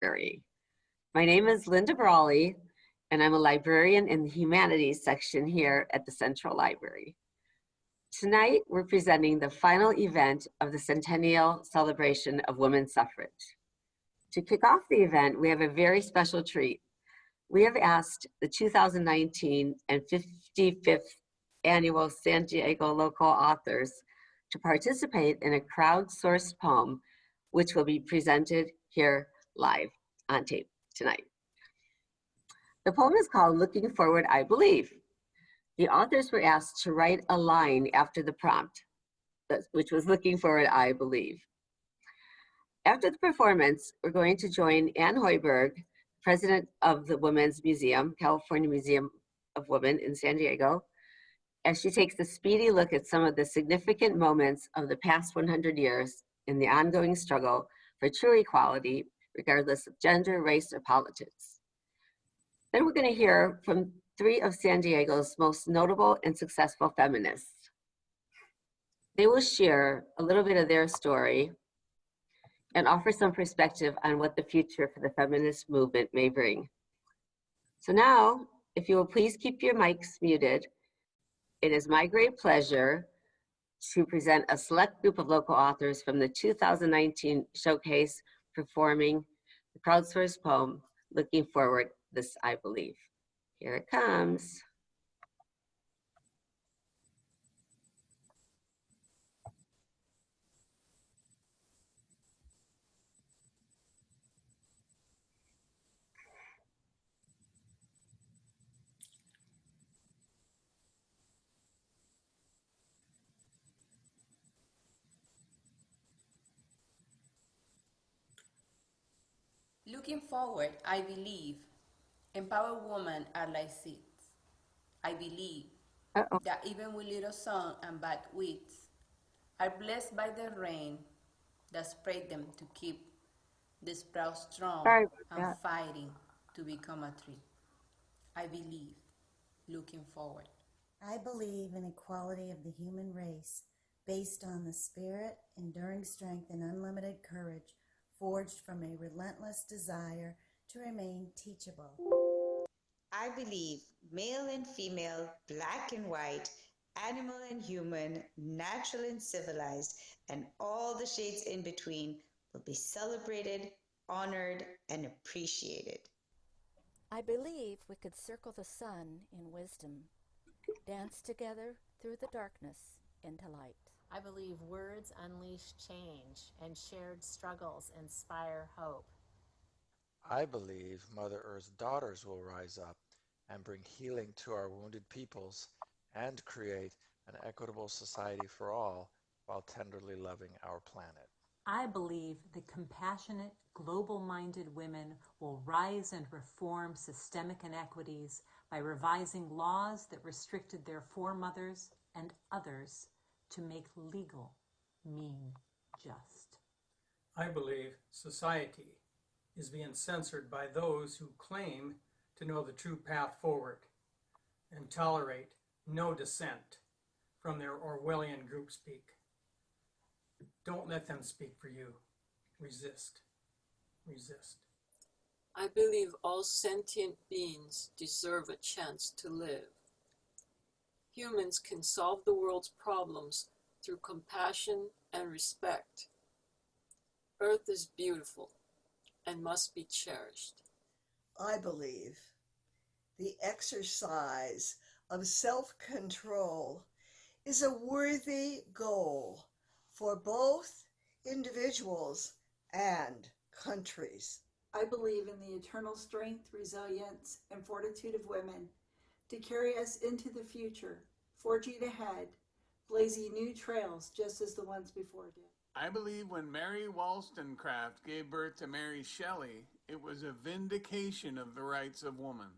Library. My name is Linda Brawley, and I'm a librarian in the humanities section here at the Central Library. Tonight, we're presenting the final event of the Centennial celebration of women's suffrage. To kick off the event, we have a very special treat. We have asked the 2019 and 55th annual San Diego local authors to participate in a crowdsourced poem, which will be presented here live on tape tonight. The poem is called Looking Forward, I Believe. The authors were asked to write a line after the prompt, which was looking forward, I believe. After the performance, we're going to join Ann Hoiberg, president of the Women's Museum, California Museum of Women in San Diego, as she takes a speedy look at some of the significant moments of the past 100 years in the ongoing struggle for true equality, regardless of gender, race, or politics. Then we're going to hear from three of San Diego's most notable and successful feminists. They will share a little bit of their story and offer some perspective on what the future for the feminist movement may bring. So now, if you will please keep your mics muted, it is my great pleasure to present a select group of local authors from the 2019 showcase performing the crowdsourced poem, Looking Forward, This I Believe. Here it comes. Looking forward, I believe empowered women are like seeds. I believe that even with little sun and bad weeds, are blessed by the rain that spread them to keep the sprout strong and fighting to become a tree. I believe, looking forward. I believe in equality of the human race based on the spirit, enduring strength, and unlimited courage forged from a relentless desire to remain teachable. I believe male and female, black and white, animal and human, natural and civilized, and all the shades in between will be celebrated, honored, and appreciated. I believe we could circle the sun in wisdom, dance together through the darkness into light. I believe words unleash change and shared struggles inspire hope. I believe Mother Earth's daughters will rise up and bring healing to our wounded peoples and create an equitable society for all while tenderly loving our planet. I believe that compassionate, global-minded women will rise and reform systemic inequities by revising laws that restricted their foremothers and others to make legal mean just. I believe society is being censored by those who claim to know the true path forward and tolerate no dissent from their Orwellian groupspeak. Don't let them speak for you. Resist. Resist. I believe all sentient beings deserve a chance to live. Humans can solve the world's problems through compassion and respect. Earth is beautiful and must be cherished. I believe the exercise of self-control is a worthy goal for both individuals and countries. I believe in the eternal strength, resilience, and fortitude of women to carry us into the future, forging ahead, blazing new trails just as the ones before did. I believe when Mary Wollstonecraft gave birth to Mary Shelley, it was a vindication of the rights of woman.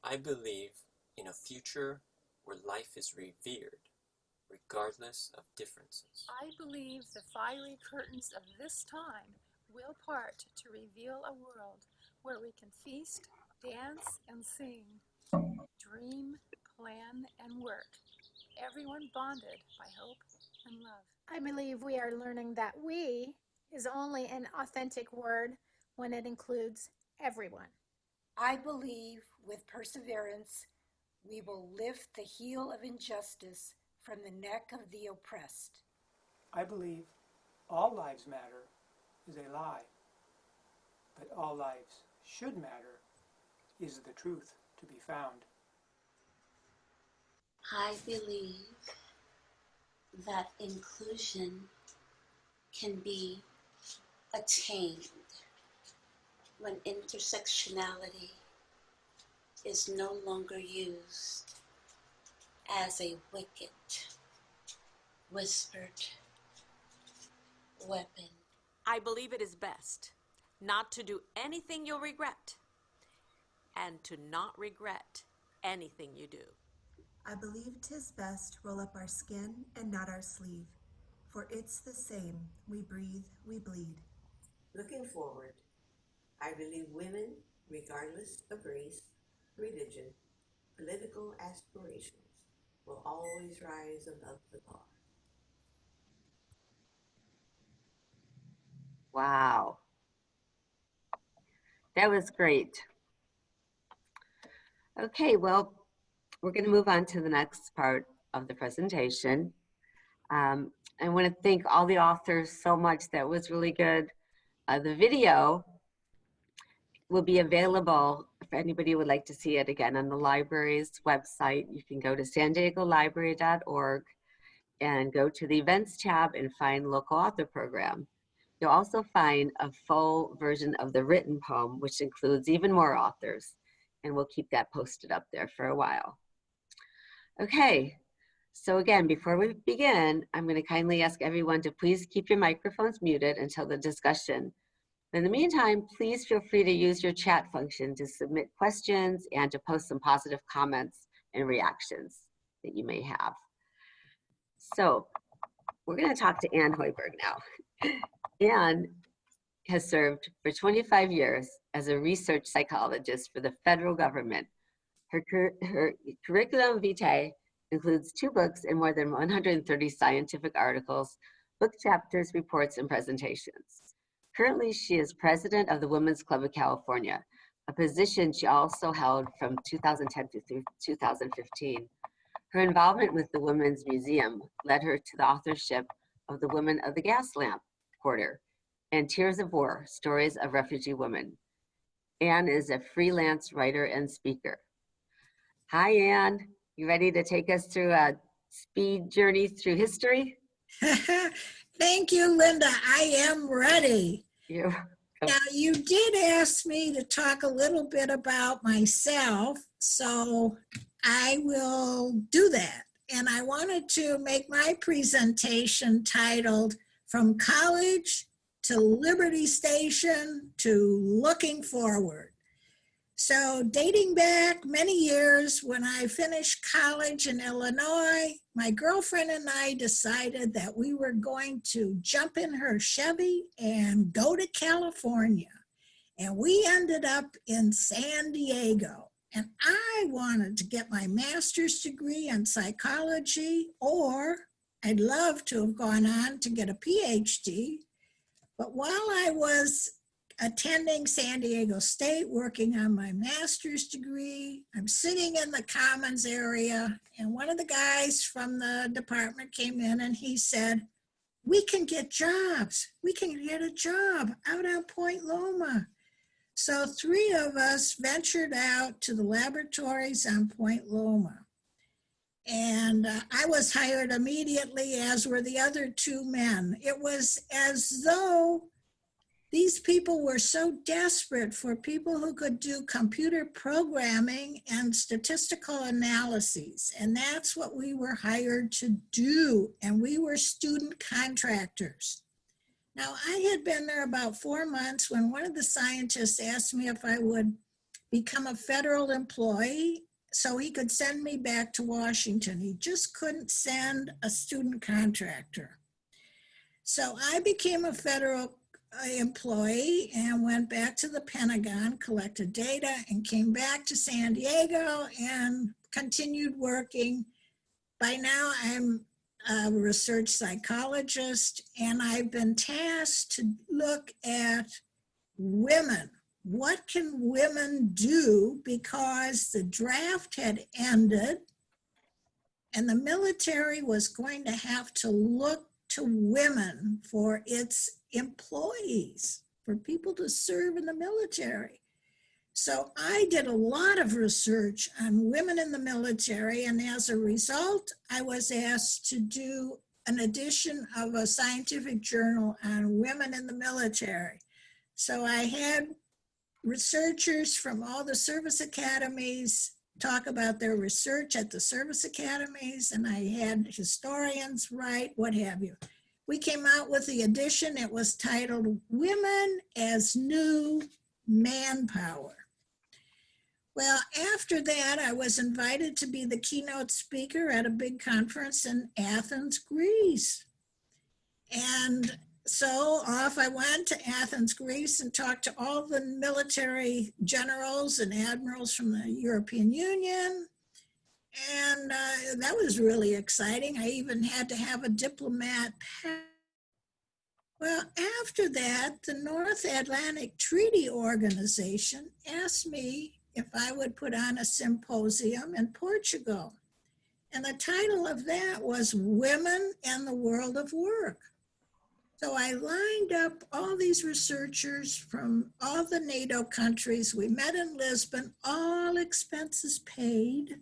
I believe in a future where life is revered, regardless of differences. I believe the fiery curtains of this time will part to reveal a world where we can feast, dance, and sing, dream, plan, and work, everyone bonded by hope and love. I believe we are learning that we is only an authentic word when it includes everyone. I believe with perseverance, we will lift the heel of injustice from the neck of the oppressed. I believe all lives matter is a lie, but all lives should matter is the truth to be found. I believe that inclusion can be attained when intersectionality is no longer used as a wicked, whispered weapon. I believe it is best not to do anything you'll regret, and to not regret anything you do. I believe 'tis best roll up our skin and not our sleeve, for it's the same, we breathe, we bleed. Looking forward, I believe women, regardless of race, religion, political aspirations, will always rise above the bar. Wow. That was great. Okay, well, we're going to move on to the next part of the presentation. I want to thank all the authors so much. That was really good. The video will be available if anybody would like to see it again on the library's website. You can go to sandiegolibrary.org and go to the events tab and find local author program. You'll also find a full version of the written poem, which includes even more authors, and we'll keep that posted up there for a while. Okay, so again, before we begin, I'm going to kindly ask everyone to please keep your microphones muted until the discussion. In the meantime, please feel free to use your chat function to submit questions and to post some positive comments and reactions that you may have. So we're going to talk to Ann Hoiberg now. Ann has served for 25 years as a research psychologist for the federal government. Her curriculum vitae includes 2 books and more than 130 scientific articles, book chapters, reports, and presentations. Currently, she is president of the Women's Club of California, a position she also held from 2010 to 2015. Her involvement with the Women's Museum led her to the authorship of The Women of the Gas Lamp Quarter and Tears of War, Stories of Refugee Women. Ann is a freelance writer and speaker. Hi, Ann. You ready to take us through a speed journey through history? Thank you, Linda. I am ready. Now, you did ask me to talk a little bit about myself, so I will do that. And I wanted to make my presentation titled From College to Liberty Station to Looking Forward. So dating back many years, when I finished college in Illinois, my girlfriend and I decided that we were going to jump in her Chevy and go to California. And we ended up in San Diego. And I wanted to get my master's degree in psychology, or I'd love to have gone on to get a PhD. But while I was attending San Diego State, working on my master's degree, I'm sitting in the Commons area, and one of the guys from the department came in and he said, "We can get jobs. We can get a job out on Point Loma." So 3 of us ventured out to the laboratories on Point Loma. And I was hired immediately, as were the other 2 men. It was as though these people were so desperate for people who could do computer programming and statistical analyses. And that's what we were hired to do. And we were student contractors. Now, I had been there about 4 months when one of the scientists asked me if I would become a federal employee so he could send me back to Washington. He just couldn't send a student contractor. So I became a federal employee and went back to the Pentagon, collected data, and came back to San Diego and continued working. By now, I'm a research psychologist, and I've been tasked to look at women. What can women do? Because the draft had ended and the military was going to have to look to women for its employees, for people to serve in the military. So I did a lot of research on women in the military, and as a result, I was asked to do an edition of a scientific journal on women in the military. So I had researchers from all the service academies talk about their research at the service academies, and I had historians write, what have you. We came out with the edition. It was titled Women as New Manpower. Well, after that, I was invited to be the keynote speaker at a big conference in Athens, Greece. And so off I went to Athens, Greece, and talked to all the military generals and admirals from the European Union. And that was really exciting. I even had to have a diplomat. Well, after that, the North Atlantic Treaty Organization asked me if I would put on a symposium in Portugal. And the title of that was Women and the World of Work. So I lined up all these researchers from all the NATO countries. We met in Lisbon, all expenses paid,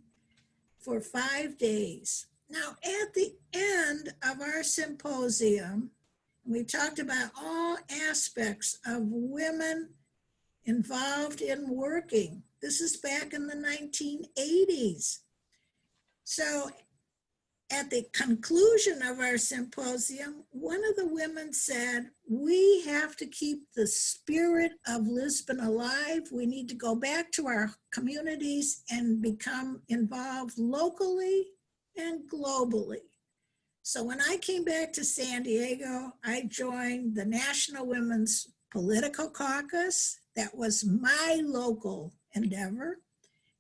for 5 days. Now, at the end of our symposium, we talked about all aspects of women involved in working. This is back in the 1980s. So at the conclusion of our symposium, one of the women said, we have to keep the spirit of Lisbon alive. We need to go back to our communities and become involved locally and globally. So when I came back to San Diego, I joined the National Women's Political Caucus. That was my local endeavor.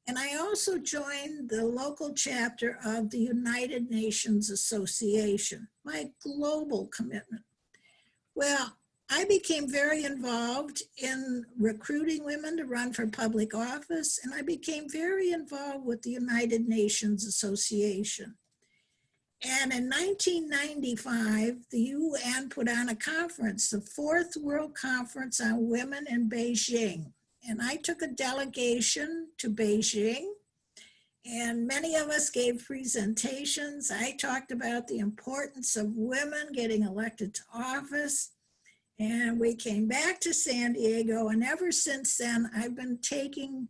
And I also joined the local chapter of the United Nations Association, my global commitment. Well, I became very involved in recruiting women to run for public office, and I became very involved with the United Nations Association. And in 1995, the UN put on a conference, the Fourth World Conference on Women in Beijing. And I took a delegation to Beijing, and many of us gave presentations. I talked about the importance of women getting elected to office, and we came back to San Diego, and ever since then, I've been taking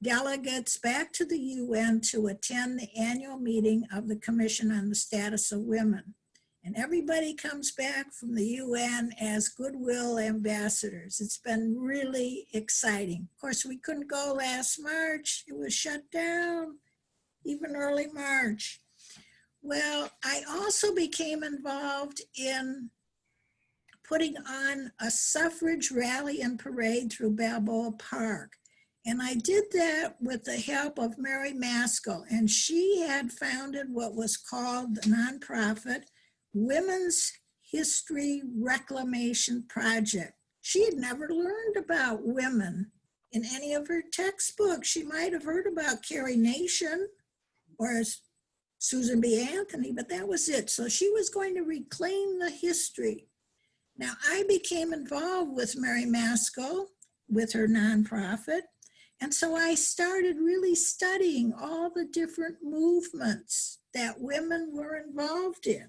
delegates back to the UN to attend the annual meeting of the Commission on the Status of Women. And everybody comes back from the UN as goodwill ambassadors. It's been really exciting. Of course, we couldn't go last March. It was shut down, even early March. Well, I also became involved in putting on a suffrage rally and parade through Balboa Park. And I did that with the help of Mary Maskell. And she had founded what was called the nonprofit Women's History Reclamation Project. She had never learned about women in any of her textbooks. She might have heard about Carrie Nation or Susan B. Anthony, but that was it. So she was going to reclaim the history. Now, I became involved with Mary Maskell with her nonprofit. And so I started really studying all the different movements that women were involved in.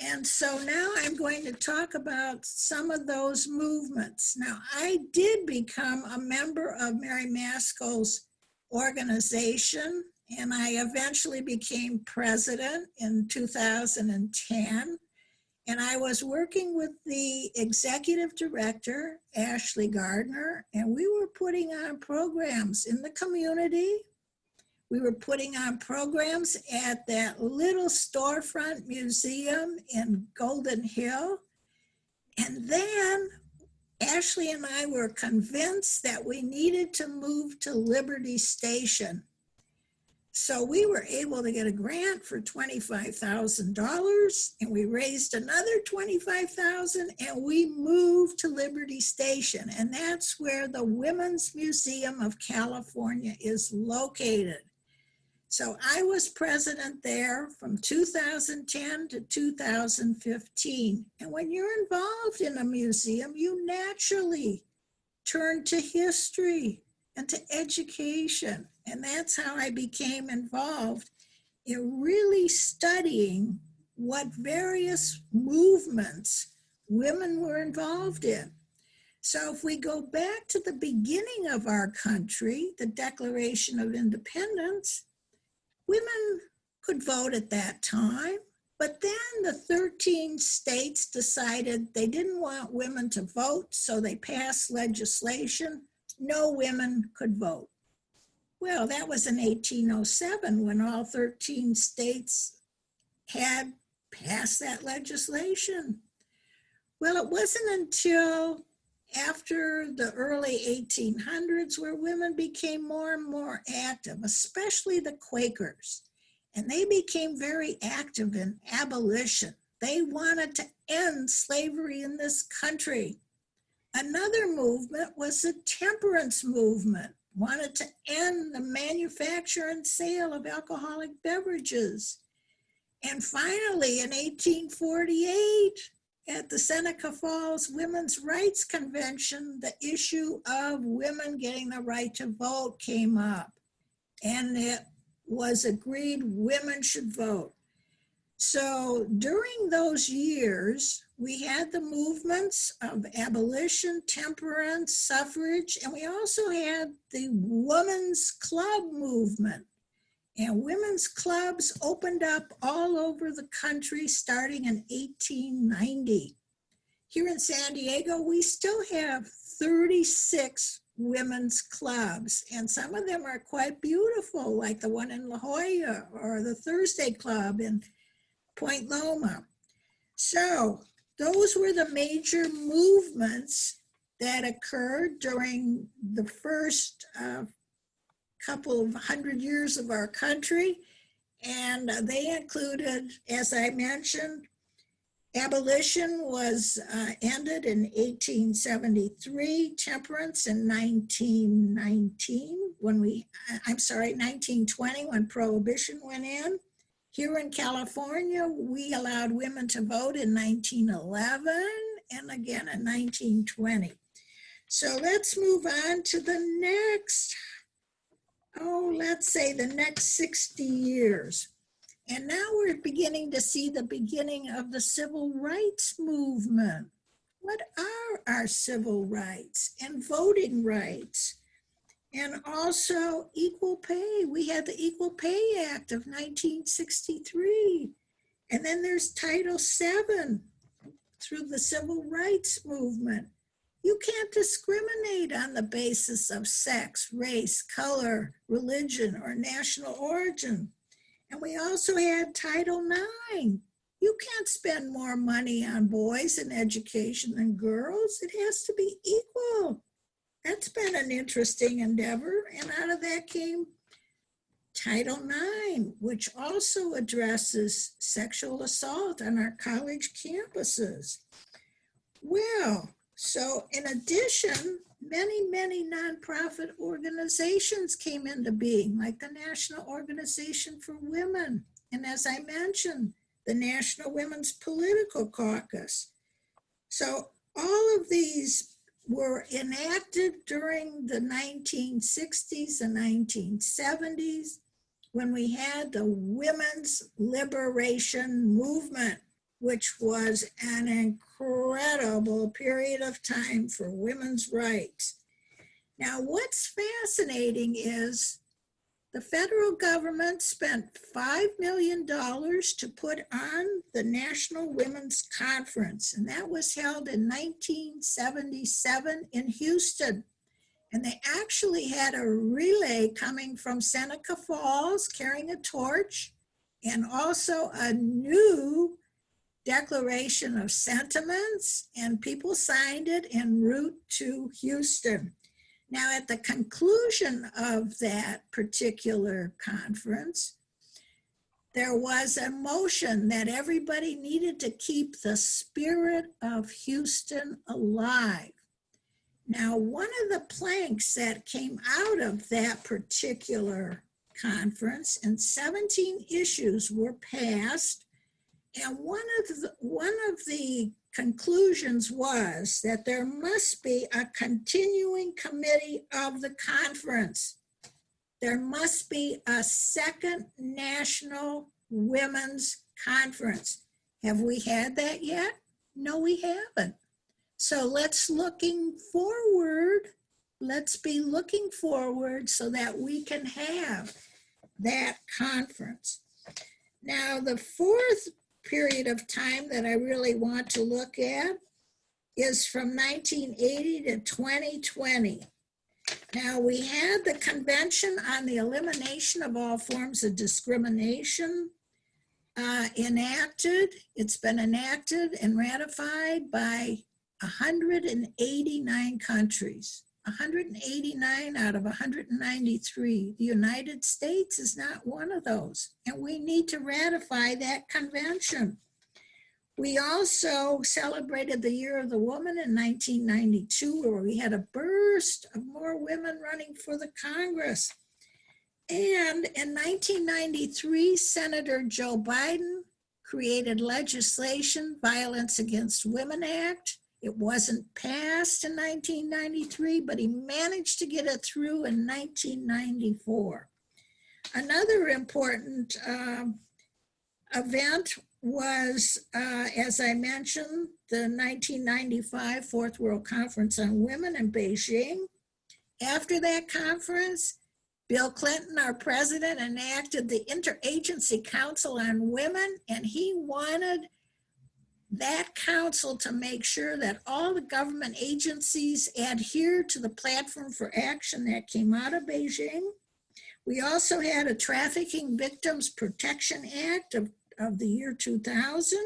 And so now I'm going to talk about some of those movements. Now, I did become a member of Mary Maskell's organization, and I eventually became president in 2010. And I was working with the executive director, Ashley Gardner, and we were putting on programs in the community. We were putting on programs at that little storefront museum in Golden Hill. And then Ashley and I were convinced that we needed to move to Liberty Station. So we were able to get a grant for $25,000, and we raised another $25,000, and we moved to Liberty Station. And that's where the Women's Museum of California is located. So I was president there from 2010 to 2015. And when you're involved in a museum, you naturally turn to history and to education. And that's how I became involved in really studying what various movements women were involved in. So if we go back to the beginning of our country, the Declaration of Independence, women could vote at that time, but then the 13 states decided they didn't want women to vote, so they passed legislation. No women could vote. Well, that was in 1807 when all 13 states had passed that legislation. Well, it wasn't until after the early 1800s where women became more and more active, especially the Quakers. And they became very active in abolition. They wanted to end slavery in this country. Another movement was the temperance movement, wanted to end the manufacture and sale of alcoholic beverages. And finally, in 1848, at the Seneca Falls Women's Rights Convention, the issue of women getting the right to vote came up. And it was agreed women should vote. So during those years, we had the movements of abolition, temperance, suffrage, and we also had the women's club movement. And women's clubs opened up all over the country starting in 1890. Here in San Diego, we still have 36 women's clubs, and some of them are quite beautiful, like the one in La Jolla or the Thursday Club in Point Loma. So those were the major movements that occurred during the first couple of 100 years of our country. And they included, as I mentioned, abolition was ended in 1873, temperance in 1920 when Prohibition went in. Here in California, we allowed women to vote in 1911 and again in 1920. So let's move on to the next, let's say the next 60 years. And now we're beginning to see the beginning of the civil rights movement. What are our civil rights and voting rights? And also equal pay. We had the Equal Pay Act of 1963. And then there's Title VII through the civil rights movement. You can't discriminate on the basis of sex, race, color, religion, or national origin. And we also had Title IX. You can't spend more money on boys in education than girls. It has to be equal. That's been an interesting endeavor. And out of that came Title IX, which also addresses sexual assault on our college campuses. Well, so in addition, many nonprofit organizations came into being, like the National Organization for Women. And as I mentioned, the National Women's Political Caucus. So all of these were enacted during the 1960s and 1970s when we had the women's liberation movement, which was an incredible period of time for women's rights. Now, what's fascinating is the federal government spent $5 million to put on the National Women's Conference, and that was held in 1977 in Houston. And they actually had a relay coming from Seneca Falls carrying a torch, and also a new Declaration of Sentiments, and people signed it en route to Houston. Now, at the conclusion of that particular conference, there was a motion that everybody needed to keep the spirit of Houston alive. Now, one of the planks that came out of that particular conference, and 17 issues were passed, and one of the conclusions was that there must be a continuing committee of the conference. There must be a second national women's conference. Have we had that yet? No, we haven't. So let's be looking forward so that we can have that conference. Now, the fourth period of time that I really want to look at is from 1980 to 2020. Now, we had the Convention on the Elimination of All Forms of Discrimination enacted. It's been enacted and ratified by 189 countries, 189 out of 193. The United States is not one of those, and we need to ratify that convention. We also celebrated the Year of the Woman in 1992, where we had a burst of more women running for the Congress. And in 1993, Senator Joe Biden created legislation, Violence Against Women Act. It wasn't passed in 1993, but he managed to get it through in 1994. Another important event was, as I mentioned, the 1995 Fourth World Conference on Women in Beijing. After that conference, Bill Clinton, our president, enacted the Interagency Council on Women, and he wanted that council to make sure that all the government agencies adhere to the platform for action that came out of Beijing. We also had a Trafficking Victims Protection Act of the year 2000.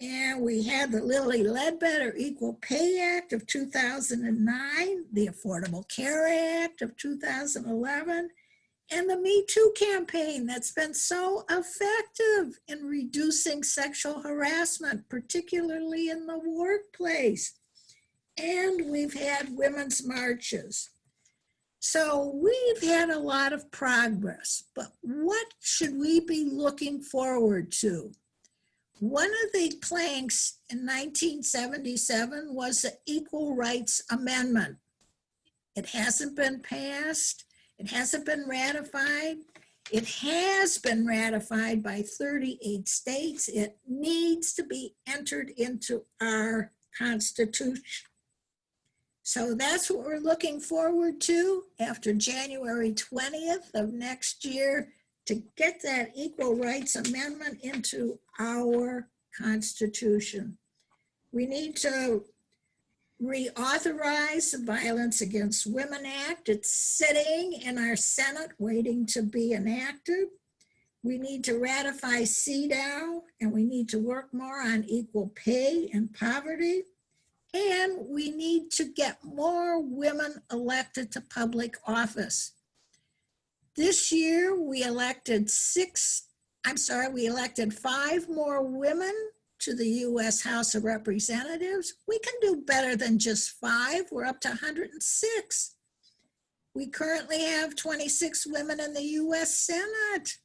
And we had the Lilly Ledbetter Equal Pay Act of 2009, the Affordable Care Act of 2011, and the Me Too campaign that's been so effective in reducing sexual harassment, particularly in the workplace. And we've had women's marches. So we've had a lot of progress, but what should we be looking forward to? One of the planks in 1977 was the Equal Rights Amendment. It hasn't been passed. It hasn't been ratified. It has been ratified by 38 states. It needs to be entered into our Constitution. So that's what we're looking forward to after January 20th of next year, to get that Equal Rights Amendment into our Constitution. We need to reauthorize the Violence Against Women Act. It's sitting in our Senate waiting to be enacted. We need to ratify CEDAW, and we need to work more on equal pay and poverty. And we need to get more women elected to public office. This year, we elected 5 more women to the U.S. House of Representatives. We can do better than just 5. We're up to 106. We currently have 26 women in the U.S. Senate.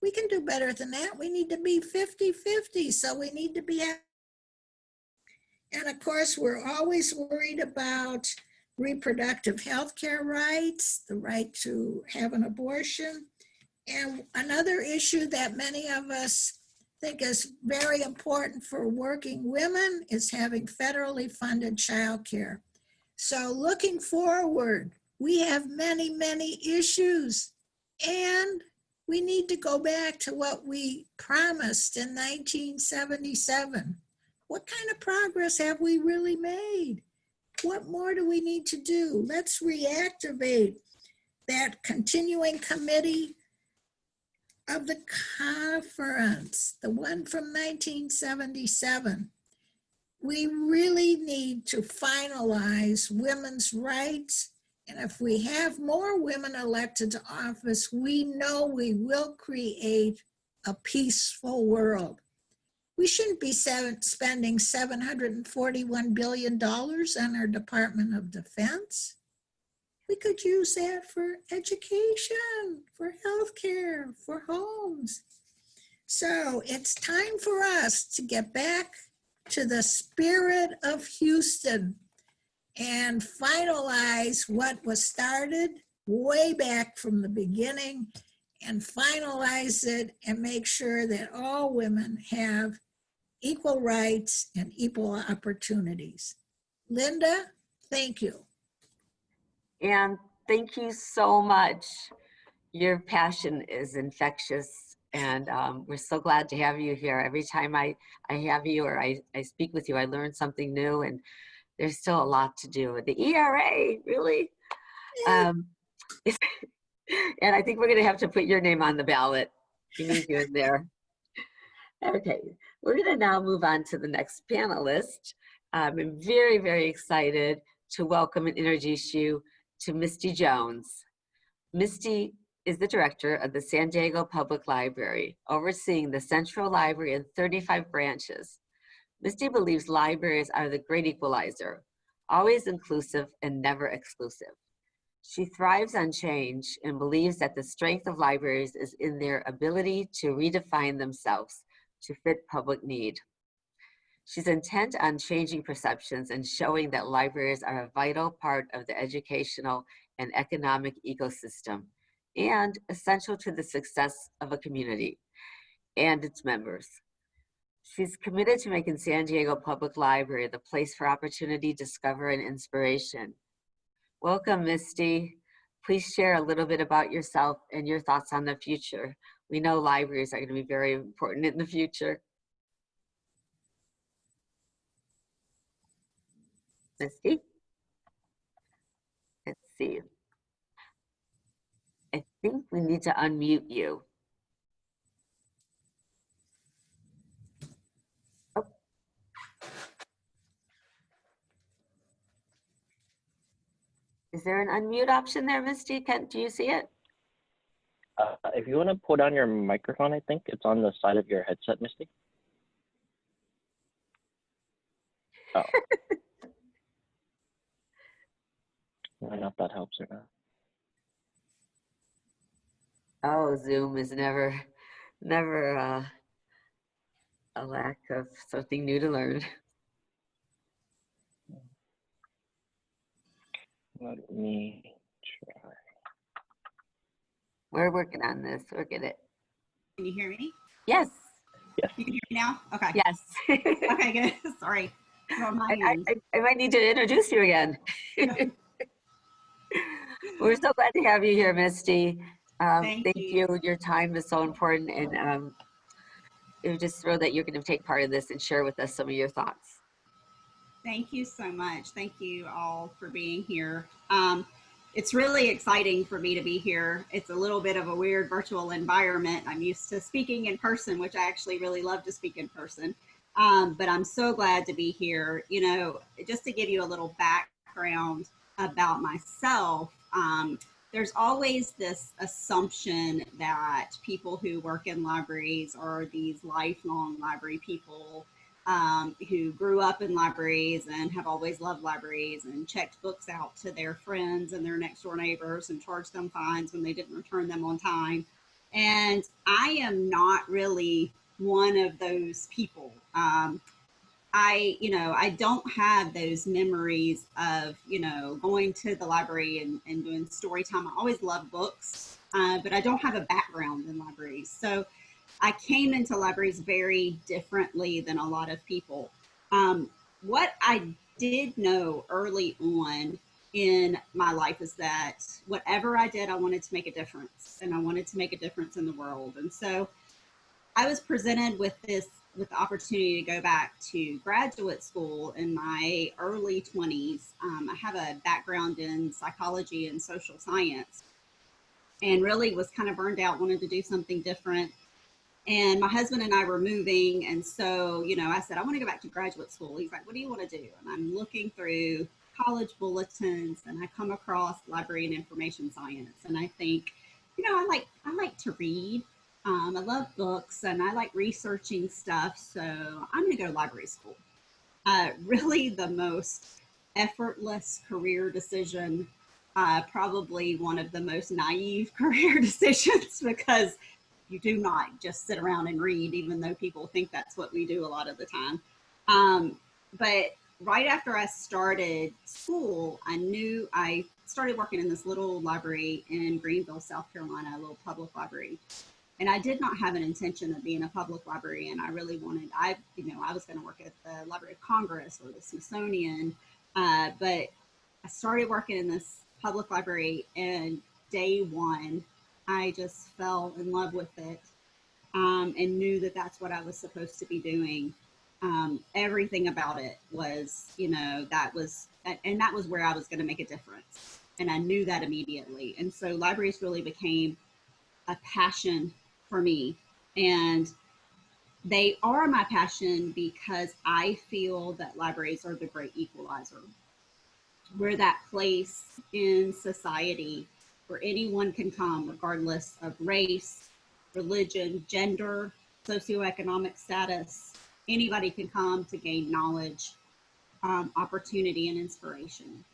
We can do better than that. We need to be 50-50, so we need to be. And of course, we're always worried about reproductive health care rights, the right to have an abortion. And another issue that many of us think is very important for working women is having federally funded childcare. So looking forward, we have many, many issues, and we need to go back to what we promised in 1977. What kind of progress have we really made? What more do we need to do? Let's reactivate that continuing committee of the conference, the one from 1977. We really need to finalize women's rights And if we have more women elected to office, we know we will create a peaceful world. We shouldn't be spending $741 billion on our Department of Defense. We could use that for education, for healthcare, for homes. So it's time for us to get back to the spirit of Houston and finalize what was started way back from the beginning, and finalize it and make sure that all women have equal rights and equal opportunities. Linda, thank you. And thank you so much. Your passion is infectious, and we're so glad to have you here. Every time I have you or I speak with you, I learn something new, and there's still a lot to do. The ERA, really? And I think we're gonna have to put your name on the ballot. We need you in there. Okay, we're gonna now move on to the next panelist. I'm very, very excited to welcome and introduce you to Misty Jones. Misty is the director of the San Diego Public Library, overseeing the Central Library and 35 branches. Misty believes libraries are the great equalizer, always inclusive and never exclusive. She thrives on change and believes that the strength of libraries is in their ability to redefine themselves to fit public need. She's intent on changing perceptions and showing that libraries are a vital part of the educational and economic ecosystem and essential to the success of a community and its members. She's committed to making San Diego Public Library the place for opportunity, discovery, and inspiration. Welcome, Misty. Please share a little bit about yourself and your thoughts on the future. We know libraries are going to be very important in the future. Misty? Let's see. I think we need to unmute you. Oh. Is there an unmute option there, Misty? Do you see it? If you want to pull down your microphone, I think it's on the side of your headset, Misty. Oh. I don't know if that helps or not. Oh, Zoom is never a lack of something new to learn. Let me try. We're working on this. We'll get it. Can you hear me? Yes. Yes. You can hear me now? Okay. Yes. Okay, good. Sorry. On my end. I might need to introduce you again. We're so glad to have you here, Misty. Thank you. Your time is so important, and we're just thrilled that you're going to take part in this and share with us some of your thoughts. Thank you so much. Thank you all for being here. It's really exciting for me to be here. It's a little bit of a weird virtual environment. I'm used to speaking in person, which I actually really love to speak in person. But I'm so glad to be here. You know, just to give you a little background about myself, there's always this assumption that people who work in libraries are these lifelong library people who grew up in libraries and have always loved libraries and checked books out to their friends and their next door neighbors and charged them fines when they didn't return them on time. And I am not really one of those people. I don't have those memories of, going to the library and doing story time. I always loved books, but I don't have a background in libraries. So I came into libraries very differently than a lot of people. What I did know early on in my life is that whatever I did, I wanted to make a difference, and I wanted to make a difference in the world. And so I was presented with the opportunity to go back to graduate school in my early 20s. I have a background in psychology and social science, and really was kind of burned out, wanted to do something different. And my husband and I were moving, and so, I said, I want to go back to graduate school. He's like, what do you want to do? And I'm looking through college bulletins and I come across library and information science, and I think, you know, I like to read. I love books and I like researching stuff, so I'm going to go to library school. Really the most effortless career decision, probably one of the most naive career decisions, because you do not just sit around and read, even though people think that's what we do a lot of the time. But right after I started school, I started working in this little library in Greenville, South Carolina, a little public library. And I did not have an intention of being a public librarian. I really wanted, I was going to work at the Library of Congress or the Smithsonian, but I started working in this public library, and day one, I just fell in love with it, and knew that that's what I was supposed to be doing. Everything about it was, that was where I was going to make a difference. And I knew that immediately. And so libraries really became a passion for me. And they are my passion because I feel that libraries are the great equalizer. We're that place in society where anyone can come, regardless of race, religion, gender, socioeconomic status. Anybody can come to gain knowledge, opportunity, and inspiration.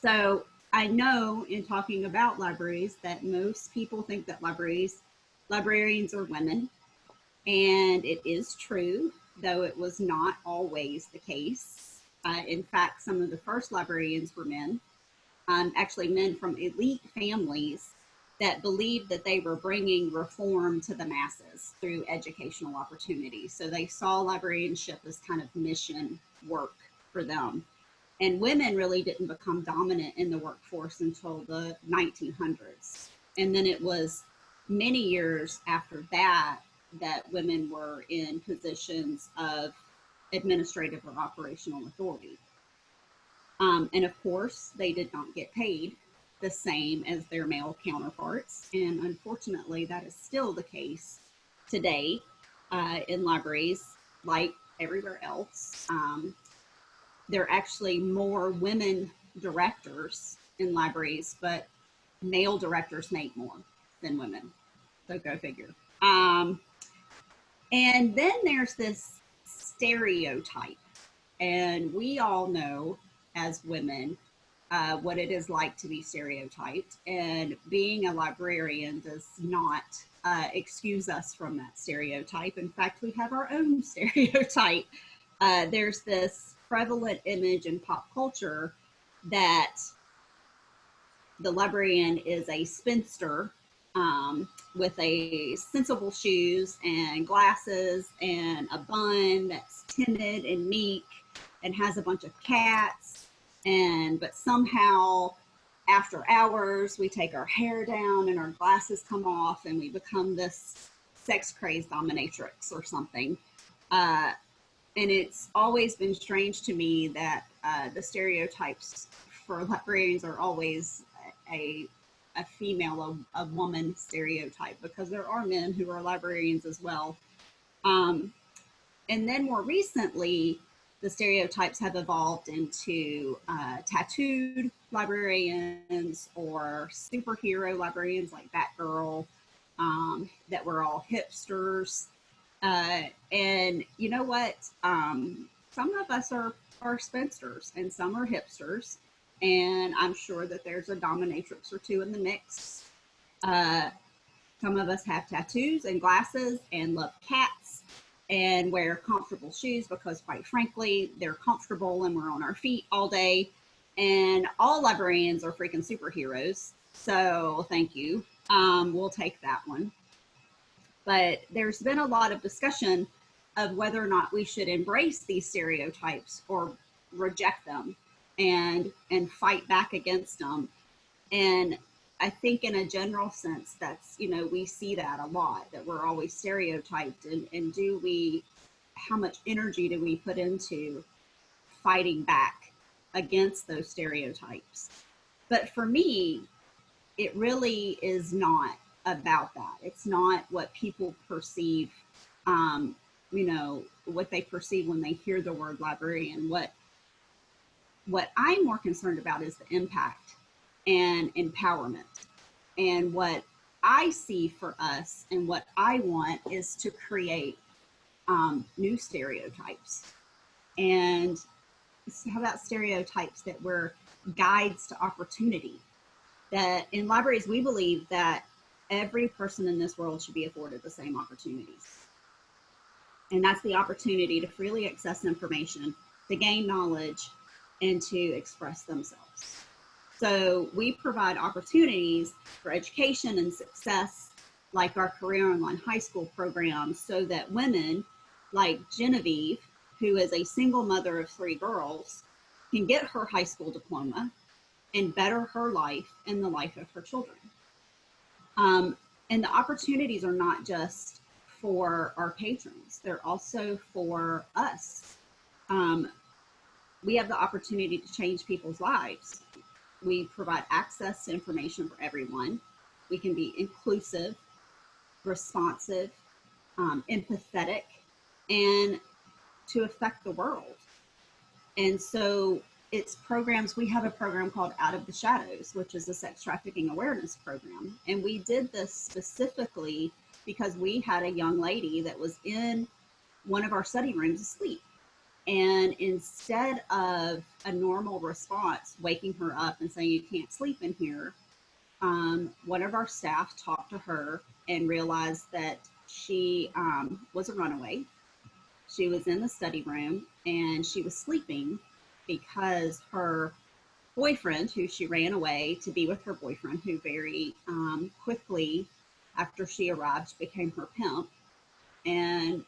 So I know in talking about libraries that most people think that librarians are women, and it is true, though it was not always the case. In fact, some of the first librarians were men, actually men from elite families that believed that they were bringing reform to the masses through educational opportunities. So they saw librarianship as kind of mission work for them. And women really didn't become dominant in the workforce until the 1900s. And then it was many years after that that women were in positions of administrative or operational authority. And of course, they did not get paid the same as their male counterparts. And unfortunately, that is still the case today in libraries, like everywhere else. There are actually more women directors in libraries, but male directors make more than women. So go figure. And then there's this stereotype. And we all know as women what it is like to be stereotyped. And being a librarian does not excuse us from that stereotype. In fact, we have our own stereotype. There's this prevalent image in pop culture that the librarian is a spinster with a sensible shoes and glasses and a bun that's timid and meek and has a bunch of cats. But somehow after hours, we take our hair down and our glasses come off and we become this sex crazed dominatrix or something. And it's always been strange to me that the stereotypes for librarians are always a female, a woman stereotype, because there are men who are librarians as well. And then more recently, the stereotypes have evolved into tattooed librarians or superhero librarians like Batgirl, that we're all hipsters. And you know what? Some of us are spinsters and some are hipsters. And I'm sure that there's a dominatrix or two in the mix. Some of us have tattoos and glasses and love cats and wear comfortable shoes because, quite frankly, they're comfortable and we're on our feet all day. And all librarians are freaking superheroes. So thank you. We'll take that one. But there's been a lot of discussion of whether or not we should embrace these stereotypes or reject them and fight back against them. And I think in a general sense, that's, we see that a lot, that we're always stereotyped. And how much energy do we put into fighting back against those stereotypes? But for me, it really is not about that. It's not what people perceive, what they perceive when they hear the word librarian. what I'm more concerned about is the impact and empowerment. And what I see for us and what I want is to create new stereotypes. And how about stereotypes that were guides to opportunity? That in libraries, we believe that every person in this world should be afforded the same opportunities. And that's the opportunity to freely access information, to gain knowledge, and to express themselves. So we provide opportunities for education and success, like our Career Online High School program, so that women like Genevieve, who is a single mother of 3 girls, can get her high school diploma and better her life and the life of her children. And the opportunities are not just for our patrons, they're also for us. We have the opportunity to change people's lives. We provide access to information for everyone. We can be inclusive, responsive, empathetic, and to affect the world. And so it's programs, we have a program called Out of the Shadows, which is a sex trafficking awareness program. And we did this specifically because we had a young lady that was in one of our study rooms asleep. And instead of a normal response, waking her up and saying, you can't sleep in here, one of our staff talked to her and realized that she was a runaway. She was in the study room and she was sleeping because her boyfriend, who she ran away to be with her boyfriend, who very quickly after she arrived became her pimp. And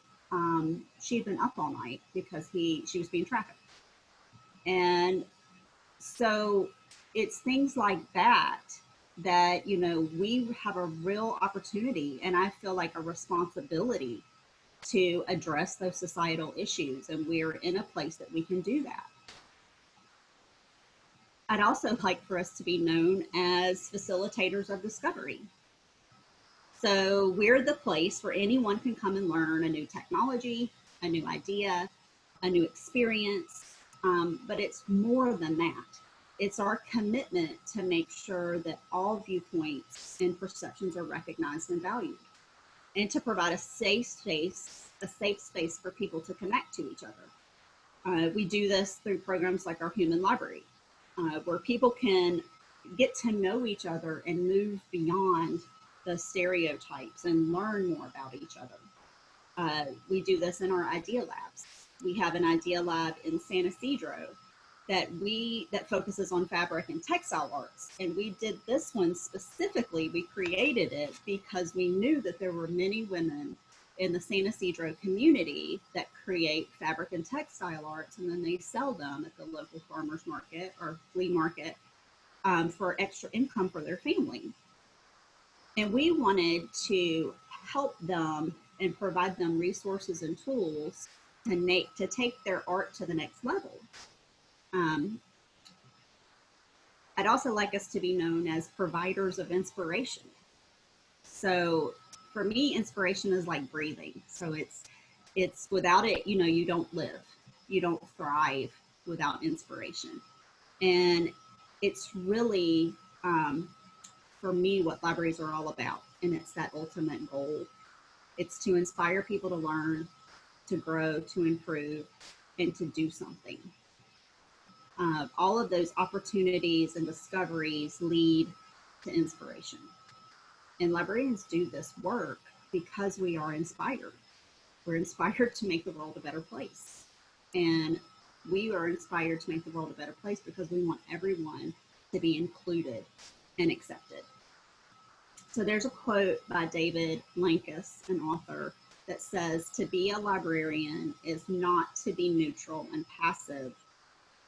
she'd been up all night because she was being trafficked. And so it's things like that, you know, we have a real opportunity, and I feel like a responsibility to address those societal issues, and we're in a place that we can do that. I'd also like for us to be known as facilitators of discovery. So we're the place where anyone can come and learn a new technology, a new idea, a new experience, but it's more than that. It's our commitment to make sure that all viewpoints and perceptions are recognized and valued, and to provide a safe space for people to connect to each other. We do this through programs like our Human Library, where people can get to know each other and move beyond the stereotypes and learn more about each other. We do this in our idea labs. We have an idea lab in San Ysidro that focuses on fabric and textile arts. And we did this one specifically, we created it because we knew that there were many women in the San Ysidro community that create fabric and textile arts, and then they sell them at the local farmers market or flea market for extra income for their family. And we wanted to help them and provide them resources and tools to take their art to the next level. I'd also like us to be known as providers of inspiration. So for me, inspiration is like breathing. So it's without it, you know, you don't live, you don't thrive without inspiration. And it's really, for me, what libraries are all about. And it's that ultimate goal. It's to inspire people to learn, to grow, to improve, and to do something. All of those opportunities and discoveries lead to inspiration. And librarians do this work because we are inspired. We're inspired to make the world a better place. And we are inspired to make the world a better place because we want everyone to be included and accepted. So there's a quote by David Lankus, an author, that says, to be a librarian is not to be neutral and passive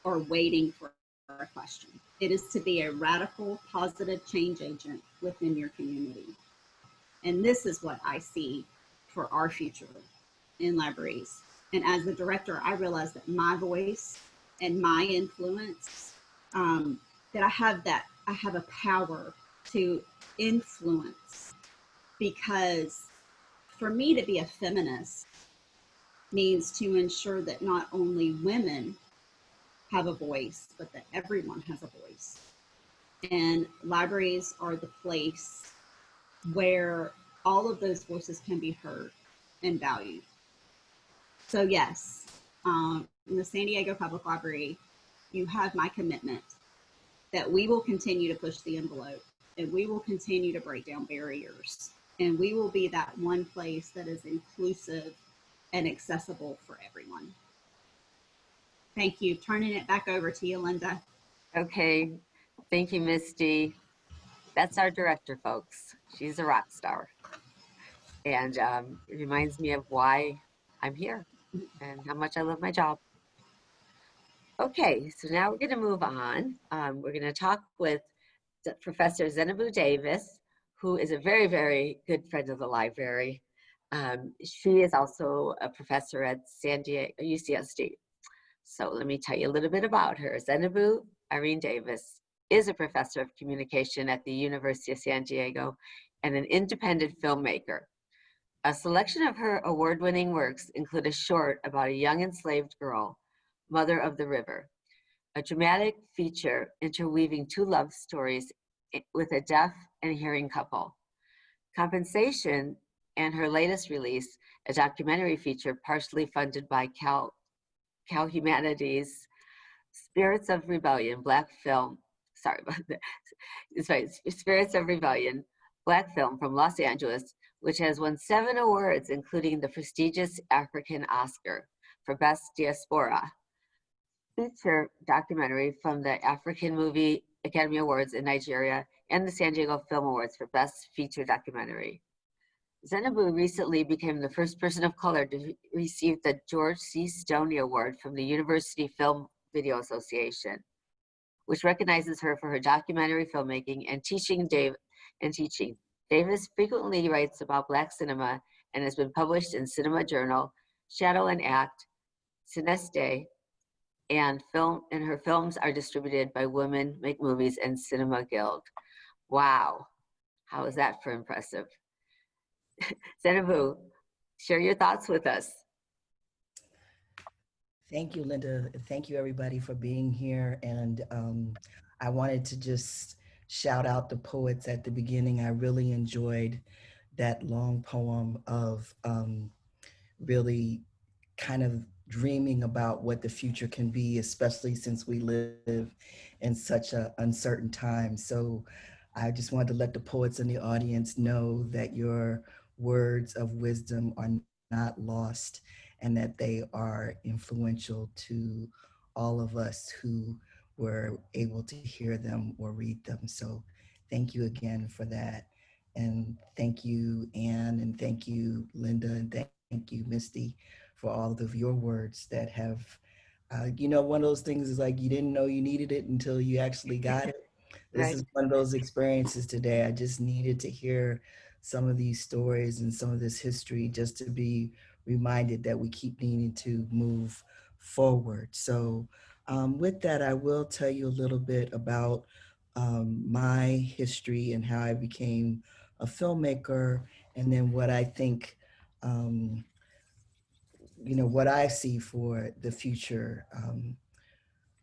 or waiting for a question. It is to be a radical, positive change agent within your community. And this is what I see for our future in libraries. And as the director, I realize that my voice and my influence, that I have a power to influence, because for me to be a feminist means to ensure that not only women have a voice, but that everyone has a voice. And libraries are the place where all of those voices can be heard and valued. So yes, in the San Diego Public Library, you have my commitment that we will continue to push the envelope and we will continue to break down barriers, and we will be that one place that is inclusive and accessible for everyone. Thank you. Turning it back over to you, Linda. Okay, thank you, Misty. That's our director, folks. She's a rock star. And it reminds me of why I'm here and how much I love my job. Okay, so now we're going to move on. We're going to talk with Professor Zeinabu Davis, who is a very, very good friend of the library. She is also a professor at San Diego, UCSD. So let me tell you a little bit about her. Zeinabu Irene Davis is a professor of communication at the University of San Diego and an independent filmmaker. A selection of her award-winning works include a short about a young enslaved girl, Mother of the River, a dramatic feature interweaving two love stories with a deaf and hearing couple, Compensation, and her latest release, a documentary feature partially funded by Cal Humanities, Spirits of Rebellion, Black film, sorry about that, it's right, Spirits of Rebellion, Black film from Los Angeles, which has won 7 awards, including the prestigious African Oscar for Best Diaspora. Feature documentary from the African Movie Academy Awards in Nigeria and the San Diego Film Awards for Best Feature Documentary. Zeinabu recently became the first person of color to receive the George C. Stoney Award from the University Film Video Association, which recognizes her for her documentary filmmaking and teaching. Davis frequently writes about Black cinema and has been published in Cinema Journal, Shadow and Act, Cineste, and her films are distributed by Women Make Movies and Cinema Guild. Wow, how is that for impressive? Zeinabu, share your thoughts with us. Thank you, Linda. Thank you, everybody, for being here. And I wanted to just shout out the poets at the beginning. I really enjoyed that long poem of really kind of dreaming about what the future can be, especially since we live in such an uncertain time. So I just wanted to let the poets in the audience know that your words of wisdom are not lost and that they are influential to all of us who were able to hear them or read them. So thank you again for that. And thank you, Anne, and thank you, Linda, and thank you, Misty, for all of your words that have, one of those things is like you didn't know you needed it until you actually got it. This is one of those experiences today. I just needed to hear some of these stories and some of this history just to be reminded that we keep needing to move forward. So with that, I will tell you a little bit about my history and how I became a filmmaker, and then what I think, what I see for the future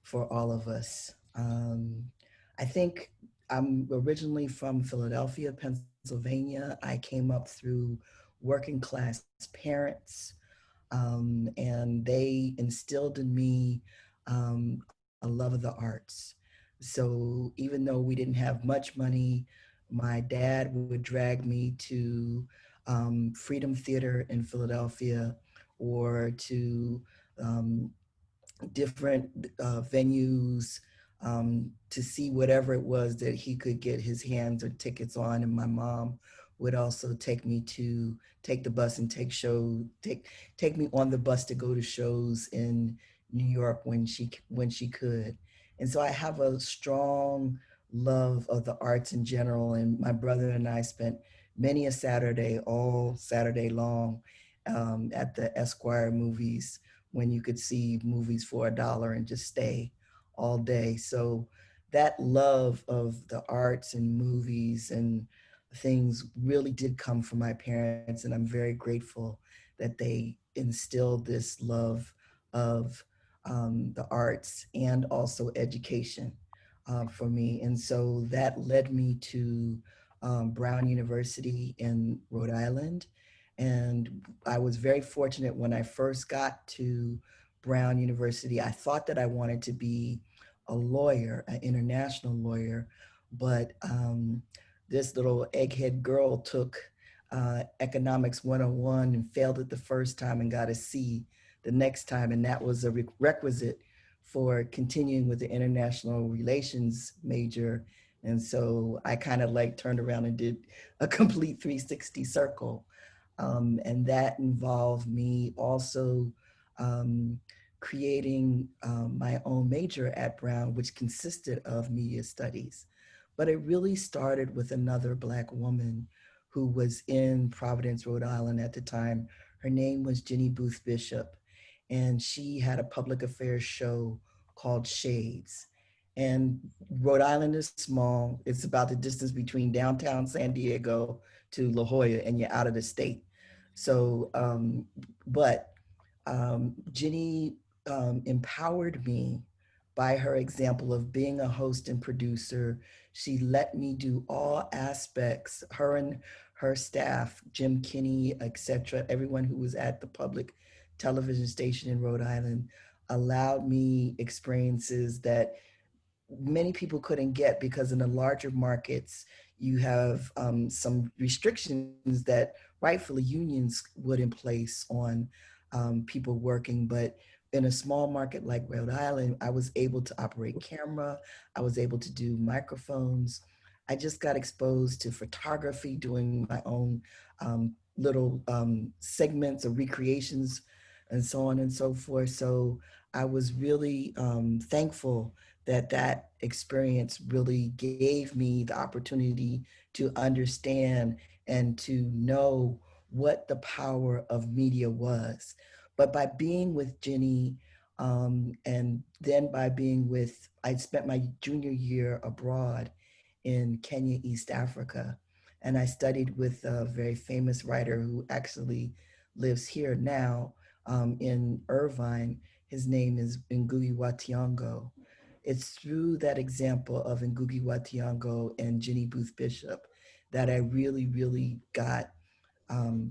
for all of us. I think I'm originally from Philadelphia, Pennsylvania. I came up through working class parents, and they instilled in me a love of the arts. So even though we didn't have much money, my dad would drag me to Freedom Theater in Philadelphia or to different venues to see whatever it was that he could get his hands or tickets on. And my mom would also take the bus and take me on the bus to go to shows in New York when she could. And so I have a strong love of the arts in general. And my brother and I spent many a Saturday, all Saturday long, at the Esquire movies, when you could see movies for $1 and just stay all day. So that love of the arts and movies and things really did come from my parents. And I'm very grateful that they instilled this love of the arts and also education for me. And so that led me to Brown University in Rhode Island. And I was very fortunate when I first got to Brown University. I thought that I wanted to be a lawyer, an international lawyer, but this little egghead girl took economics 101 and failed it the first time and got a C the next time. And that was a requisite for continuing with the international relations major. And so I kind of like turned around and did a complete 360 circle. And that involved me also creating my own major at Brown, which consisted of media studies. But it really started with another Black woman who was in Providence, Rhode Island at the time. Her name was Jenny Booth Bishop, and she had a public affairs show called Shades. And Rhode Island is small. It's about the distance between downtown San Diego to La Jolla, and you're out of the state. So, Jenny empowered me by her example of being a host and producer. She let me do all aspects, her and her staff, Jim Kinney, etc., everyone who was at the public television station in Rhode Island, allowed me experiences that many people couldn't get, because in the larger markets, you have some restrictions that rightfully unions would in place on people working. But in a small market like Rhode Island, I was able to operate camera. I was able to do microphones. I just got exposed to photography, doing my own little segments or recreations and so on and so forth. So I was really thankful that that experience really gave me the opportunity to understand and to know what the power of media was. But by being with Jenny, and then by being with, I spent my junior year abroad in Kenya, East Africa, and I studied with a very famous writer who actually lives here now in Irvine. His name is Ngugi wa Thiong'o. It's through that example of Ngugi wa Thiong'o and Jenny Booth Bishop that I really, really got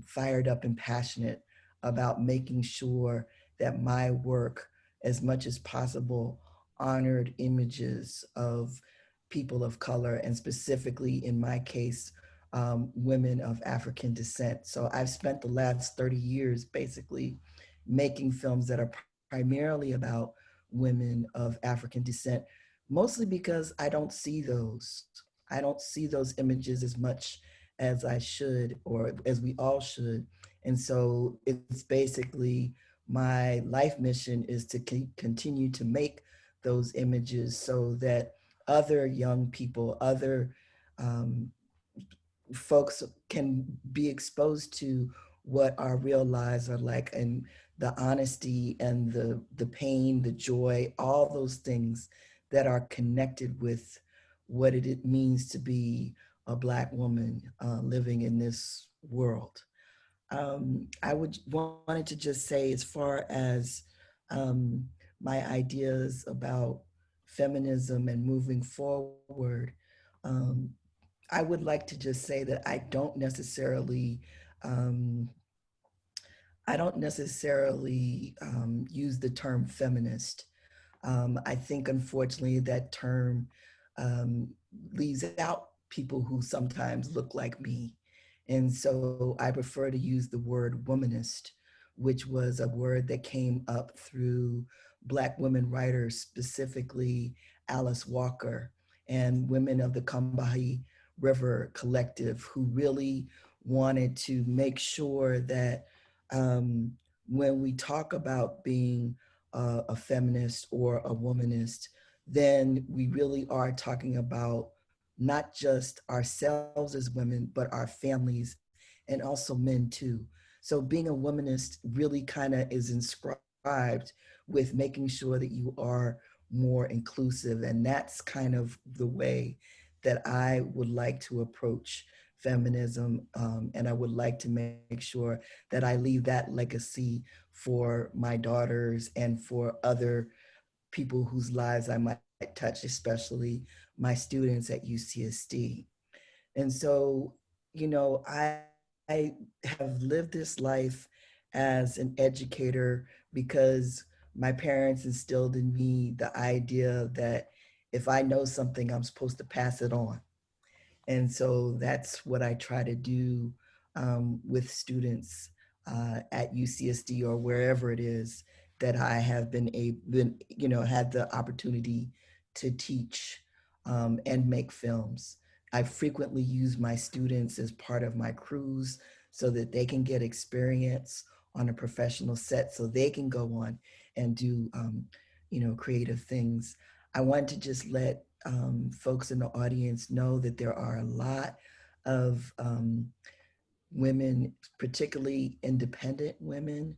fired up and passionate about making sure that my work, as much as possible, honored images of people of color, and specifically in my case, women of African descent. So I've spent the last 30 years basically making films that are primarily about women of African descent, mostly because I don't see those. I don't see those images as much as I should, or as we all should. And so it's basically my life mission is to continue to make those images so that other young people, other folks can be exposed to what our real lives are like, and the honesty and the pain, the joy, all those things that are connected with what it means to be a Black woman living in this world. I wanted to just say, as far as my ideas about feminism and moving forward, I would like to just say that I don't necessarily use the term feminist. I think, unfortunately, that term leaves out people who sometimes look like me. And so I prefer to use the word womanist, which was a word that came up through Black women writers, specifically Alice Walker and women of the Combahee River Collective, who really wanted to make sure that when we talk about being a feminist or a womanist, then we really are talking about not just ourselves as women, but our families and also men too. So being a womanist really kind of is inscribed with making sure that you are more inclusive. And that's kind of the way that I would like to approach feminism. And I would like to make sure that I leave that legacy for my daughters and for other people whose lives I might touch, especially my students at UCSD. And so, I have lived this life as an educator because my parents instilled in me the idea that if I know something, I'm supposed to pass it on. And so that's what I try to do with students at UCSD or wherever it is that I have had the opportunity to teach and make films. I frequently use my students as part of my crews so that they can get experience on a professional set so they can go on and do, creative things. I want to just let folks in the audience know that there are a lot of women, particularly independent women,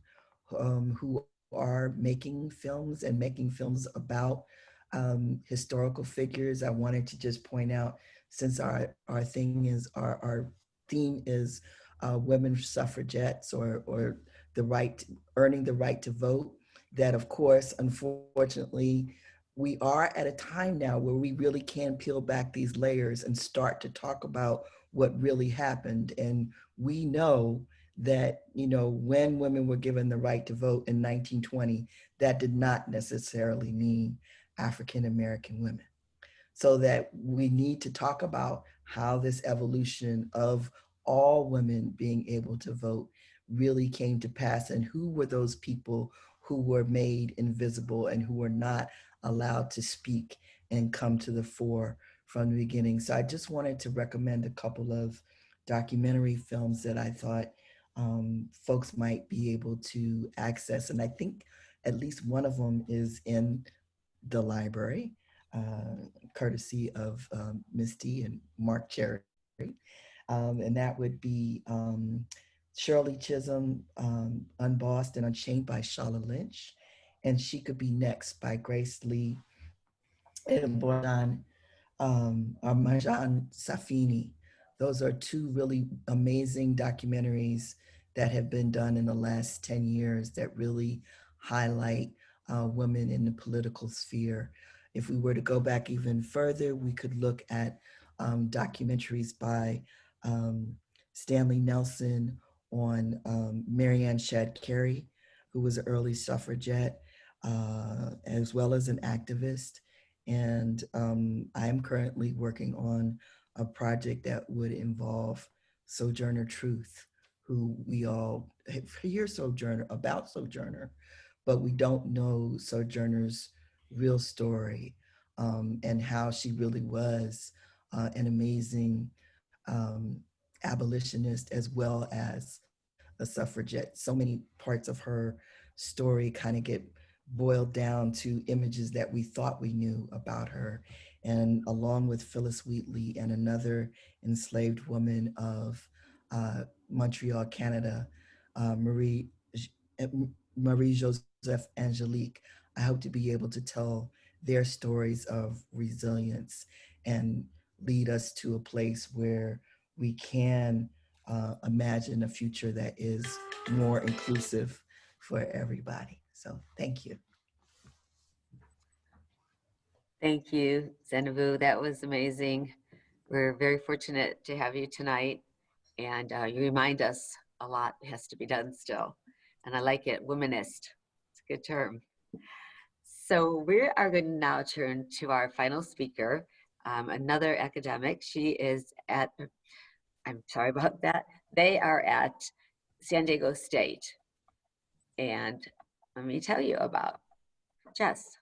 who are making films and making films about historical figures. I wanted to just point out, since our theme is women suffragettes or earning the right to vote, that of course, unfortunately, we are at a time now where we really can peel back these layers and start to talk about what really happened. And we know that, when women were given the right to vote in 1920, that did not necessarily mean African American women. So that we need to talk about how this evolution of all women being able to vote really came to pass, and who were those people who were made invisible and who were not allowed to speak and come to the fore from the beginning. So I just wanted to recommend a couple of documentary films that I thought folks might be able to access. And I think at least one of them is in the library, courtesy of Misty and Mark Cherry. And that would be Shirley Chisholm, Unbossed and Unchained by Shala Lynch, and She Could Be Next by Grace Lee and Marjan Safini. Those are two really amazing documentaries that have been done in the last 10 years that really highlight women in the political sphere. If we were to go back even further, we could look at documentaries by Stanley Nelson on Marianne Shad Carey, who was an early suffragette, as well as an activist. And I'm currently working on a project that would involve Sojourner Truth, who we all hear about Sojourner, but we don't know Sojourner's real story and how she really was an amazing abolitionist as well as a suffragette. So many parts of her story kind of get boiled down to images that we thought we knew about her. And along with Phyllis Wheatley and another enslaved woman of Montreal, Canada, Marie Joseph Angelique, I hope to be able to tell their stories of resilience and lead us to a place where we can imagine a future that is more inclusive for everybody. So thank you. Thank you, Zeinabu. That was amazing. We're very fortunate to have you tonight. And you remind us a lot has to be done still. And I like it, womanist. It's a good term. So we are going to now turn to our final speaker, another academic. She is at, I'm sorry about that. They are at San Diego State. And let me tell you about Jess.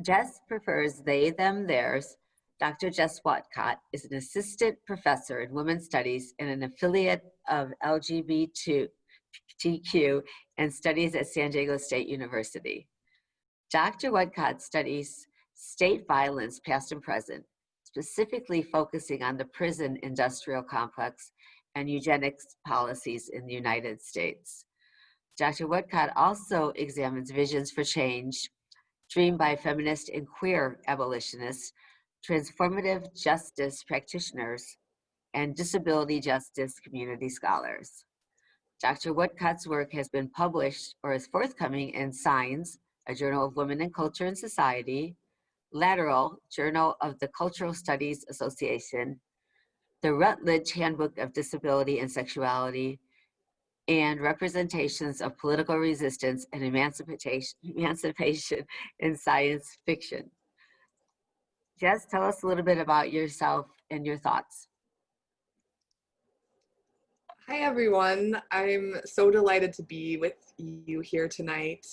Jess prefers they, them, theirs. Dr. Jess Whatcott is an assistant professor in women's studies and an affiliate of LGBTQ and studies at San Diego State University. Dr. Whatcott studies state violence, past and present, specifically focusing on the prison industrial complex and eugenics policies in the United States. Dr. Whatcott also examines visions for change dreamed by feminist and queer abolitionists, transformative justice practitioners, and disability justice community scholars. Dr. Whatcott's work has been published or is forthcoming in Signs, a journal of women and culture and society, Lateral, Journal of the Cultural Studies Association, the Rutledge Handbook of Disability and Sexuality, and Representations of Political Resistance and Emancipation in Science Fiction. Jess, tell us a little bit about yourself and your thoughts. Hi, everyone. I'm so delighted to be with you here tonight.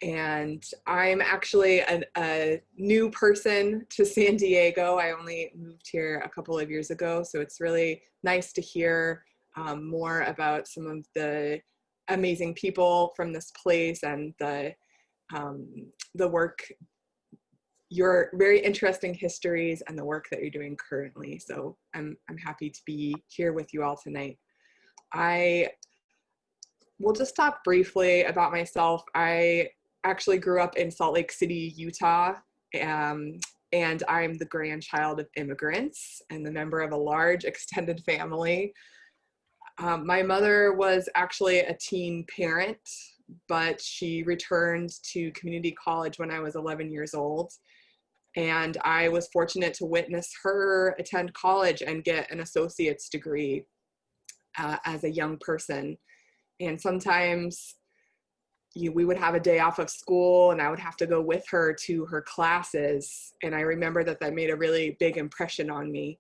And I'm actually a new person to San Diego. I only moved here a couple of years ago, so it's really nice to hear more about some of the amazing people from this place and the work, your very interesting histories and the work that you're doing currently. So I'm happy to be here with you all tonight. I will just talk briefly about myself. I actually grew up in Salt Lake City, Utah, and I'm the grandchild of immigrants and the member of a large extended family. My mother was actually a teen parent, but she returned to community college when I was 11 years old. And I was fortunate to witness her attend college and get an associate's degree as a young person. And sometimes we would have a day off of school and I would have to go with her to her classes. And I remember that made a really big impression on me.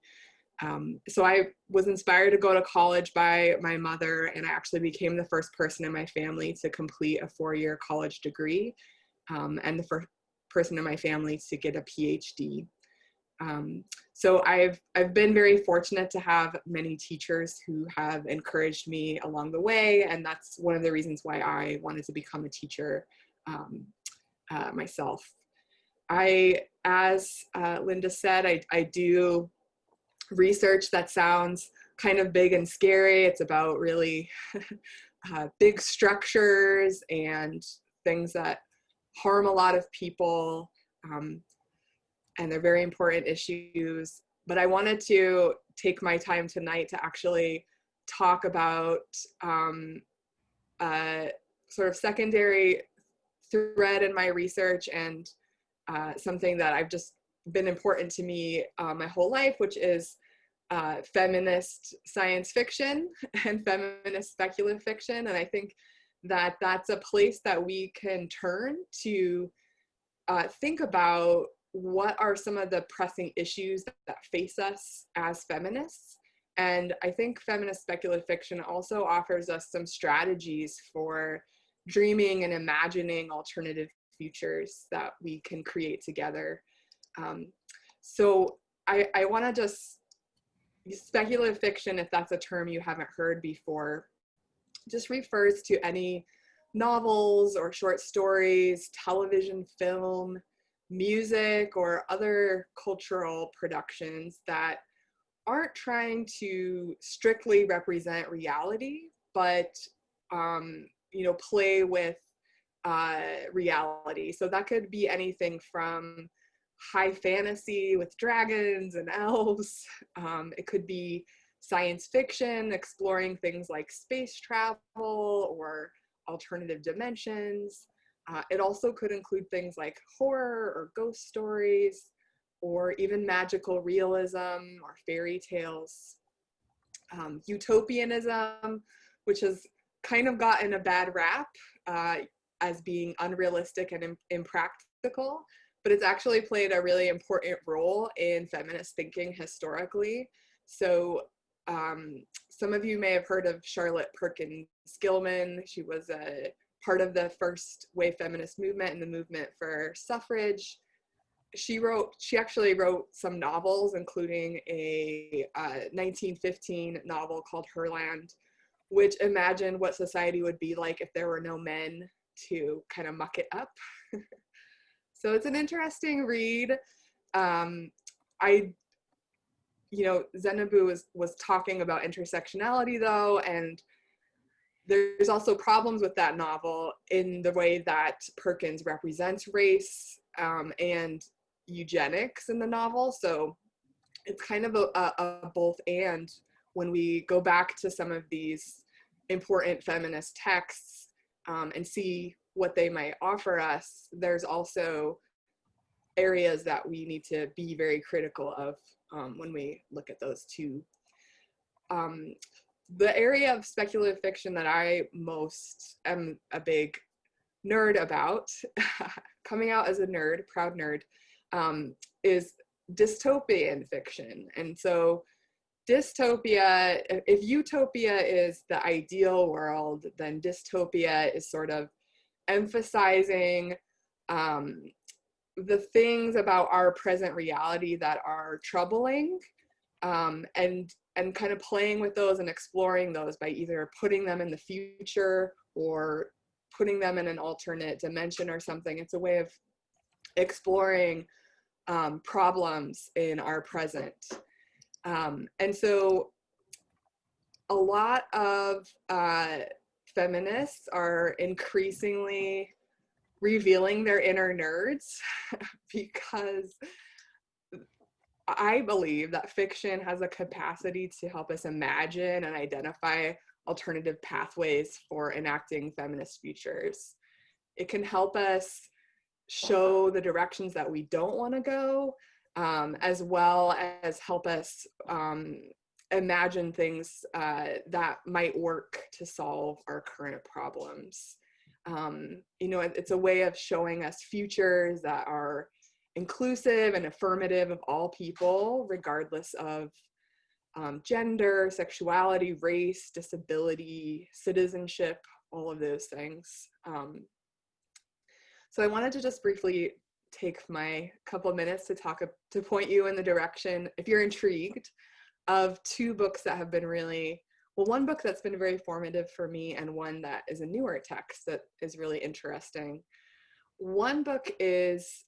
So I was inspired to go to college by my mother, and I actually became the first person in my family to complete a 4-year college degree, and the first person in my family to get a PhD. So I've been very fortunate to have many teachers who have encouraged me along the way, and that's one of the reasons why I wanted to become a teacher myself. As Linda said, I do research that sounds kind of big and scary. It's about really big structures and things that harm a lot of people, and they're very important issues. But I wanted to take my time tonight to actually talk about a sort of secondary thread in my research and something that I've just been important to me my whole life, which is feminist science fiction and feminist speculative fiction. And I think that that's a place that we can turn to think about what are some of the pressing issues that face us as feminists. And I think feminist speculative fiction also offers us some strategies for dreaming and imagining alternative futures that we can create together. So I want to just, speculative fiction, if that's a term you haven't heard before, just refers to any novels or short stories, television, film, music, or other cultural productions that aren't trying to strictly represent reality, but play with reality. So that could be anything from high fantasy with dragons and elves. It could be science fiction, exploring things like space travel or alternative dimensions. It also could include things like horror or ghost stories, or even magical realism or fairy tales. Utopianism, which has kind of gotten a bad rap as being unrealistic and impractical, but it's actually played a really important role in feminist thinking historically. So some of you may have heard of Charlotte Perkins Gilman. She was a part of the first wave feminist movement and the movement for suffrage. She actually wrote some novels, including a 1915 novel called Herland, which imagined what society would be like if there were no men to kind of muck it up. So it's an interesting read. Zeinabu was talking about intersectionality though, and there's also problems with that novel in the way that Perkins represents race and eugenics in the novel. So it's kind of a both and when we go back to some of these important feminist texts and see what they might offer us, there's also areas that we need to be very critical of when we look at those too. The area of speculative fiction that I most am a big nerd about, coming out as a nerd, proud nerd, is dystopian fiction. And so dystopia, if utopia is the ideal world, then dystopia is sort of emphasizing the things about our present reality that are troubling, and kind of playing with those and exploring those by either putting them in the future or putting them in an alternate dimension or something. It's a way of exploring problems in our present. And so a lot of feminists are increasingly revealing their inner nerds because I believe that fiction has a capacity to help us imagine and identify alternative pathways for enacting feminist futures. It can help us show the directions that we don't want to go, as well as help us imagine things that might work to solve our current problems. You know, it's a way of showing us futures that are inclusive and affirmative of all people, regardless of gender, sexuality, race, disability, citizenship, all of those things. So I wanted to just briefly take my couple of minutes to point you in the direction, if you're intrigued, of two books that have been really, well, one book that's been very formative for me and one that is a newer text that is really interesting. One book is,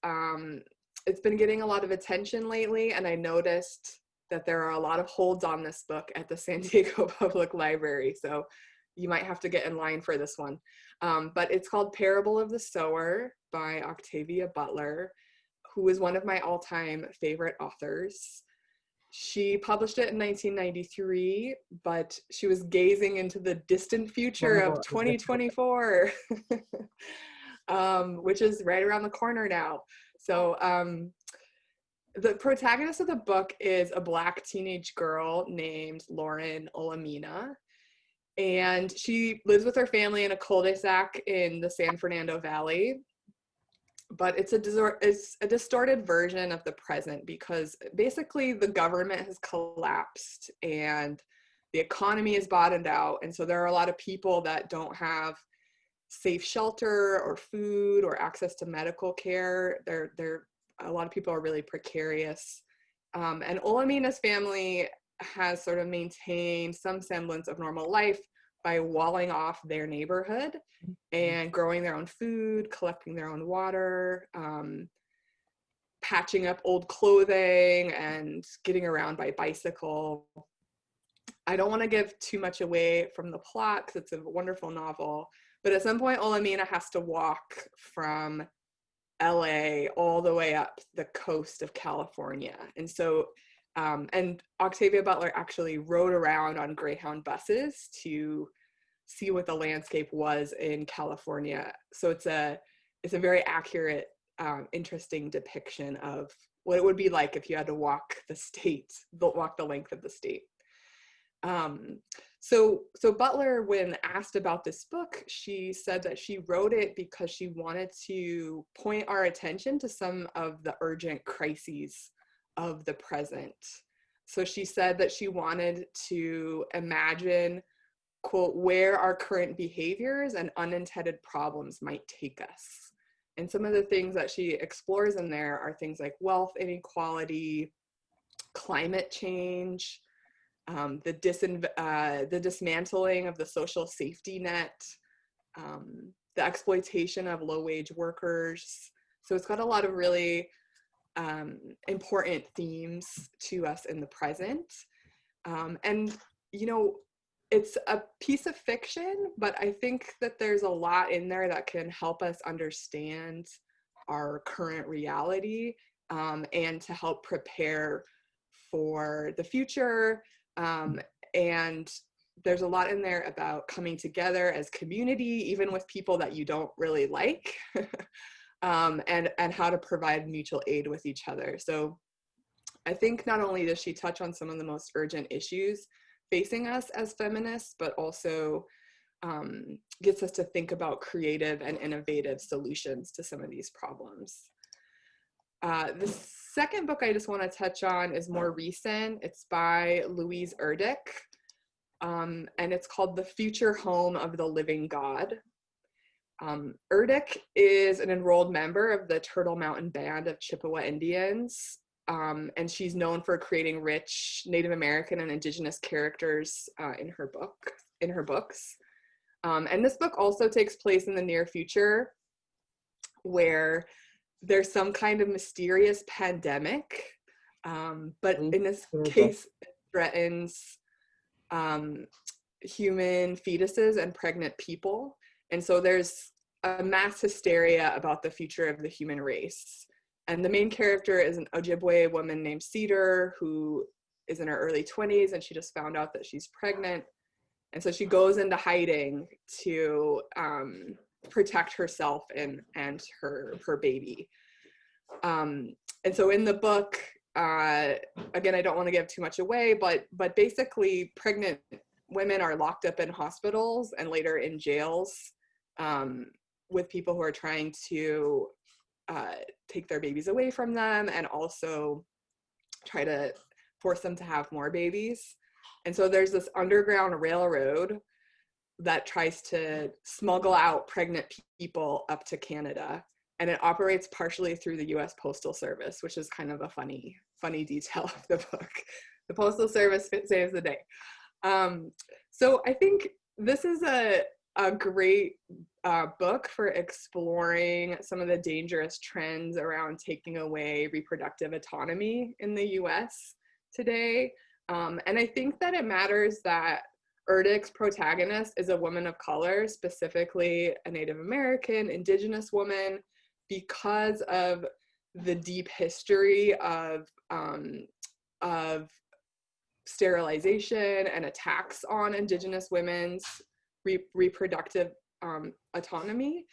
it's been getting a lot of attention lately, and I noticed that there are a lot of holds on this book at the San Diego Public Library, so you might have to get in line for this one. But it's called Parable of the Sower by Octavia Butler, who is one of my all-time favorite authors. She published it in 1993, but she was gazing into the distant future of 2024, which is right around the corner now. So the protagonist of the book is a Black teenage girl named Lauren Olamina, and she lives with her family in a cul-de-sac in the San Fernando Valley. But it's a distorted version of the present because basically the government has collapsed and the economy is bottomed out. And so there are a lot of people that don't have safe shelter or food or access to medical care. A lot of people are really precarious. And Olamina's family has sort of maintained some semblance of normal life by walling off their neighborhood and growing their own food, collecting their own water, patching up old clothing, and getting around by bicycle. I don't want to give too much away from the plot because it's a wonderful novel, but at some point Olamina has to walk from LA all the way up the coast of California. And so, and Octavia Butler actually rode around on Greyhound buses to see what the landscape was in California. So it's a very accurate, interesting depiction of what it would be like if you had to walk the length of the state. So Butler, when asked about this book, she said that she wrote it because she wanted to point our attention to some of the urgent crises of the present. So she said that she wanted to imagine, quote, where our current behaviors and unintended problems might take us. And some of the things that she explores in there are things like wealth inequality, climate change, the dismantling of the social safety net, the exploitation of low-wage workers. So it's got a lot of really important themes to us in the present. And, you know, it's a piece of fiction, but I think that there's a lot in there that can help us understand our current reality, and to help prepare for the future, and there's a lot in there about coming together as community, even with people that you don't really like, and how to provide mutual aid with each other. So I think not only does she touch on some of the most urgent issues facing us as feminists, but also gets us to think about creative and innovative solutions to some of these problems. The second book I just want to touch on is more recent. It's by Louise Erdrich, and it's called The Future Home of the Living God. Erdrich is an enrolled member of the Turtle Mountain Band of Chippewa Indians, and she's known for creating rich Native American and Indigenous characters in her books. And this book also takes place in the near future, where there's some kind of mysterious pandemic, but in this case, it threatens human fetuses and pregnant people. And so there's a mass hysteria about the future of the human race. And the main character is an Ojibwe woman named Cedar, who is in her early 20s, and she just found out that she's pregnant. And so she goes into hiding to protect herself and her baby. And so in the book, again, I don't want to give too much away, but basically pregnant women are locked up in hospitals and later in jails with people who are trying to take their babies away from them and also try to force them to have more babies. And so there's this underground railroad that tries to smuggle out pregnant people up to Canada. And it operates partially through the US Postal Service, which is kind of a funny detail of the book. The Postal Service saves the day. So I think this is a great book for exploring some of the dangerous trends around taking away reproductive autonomy in the US today. And I think that it matters that Erdrich's protagonist is a woman of color, specifically a Native American, Indigenous woman, because of the deep history of sterilization and attacks on Indigenous women's reproductive autonomy.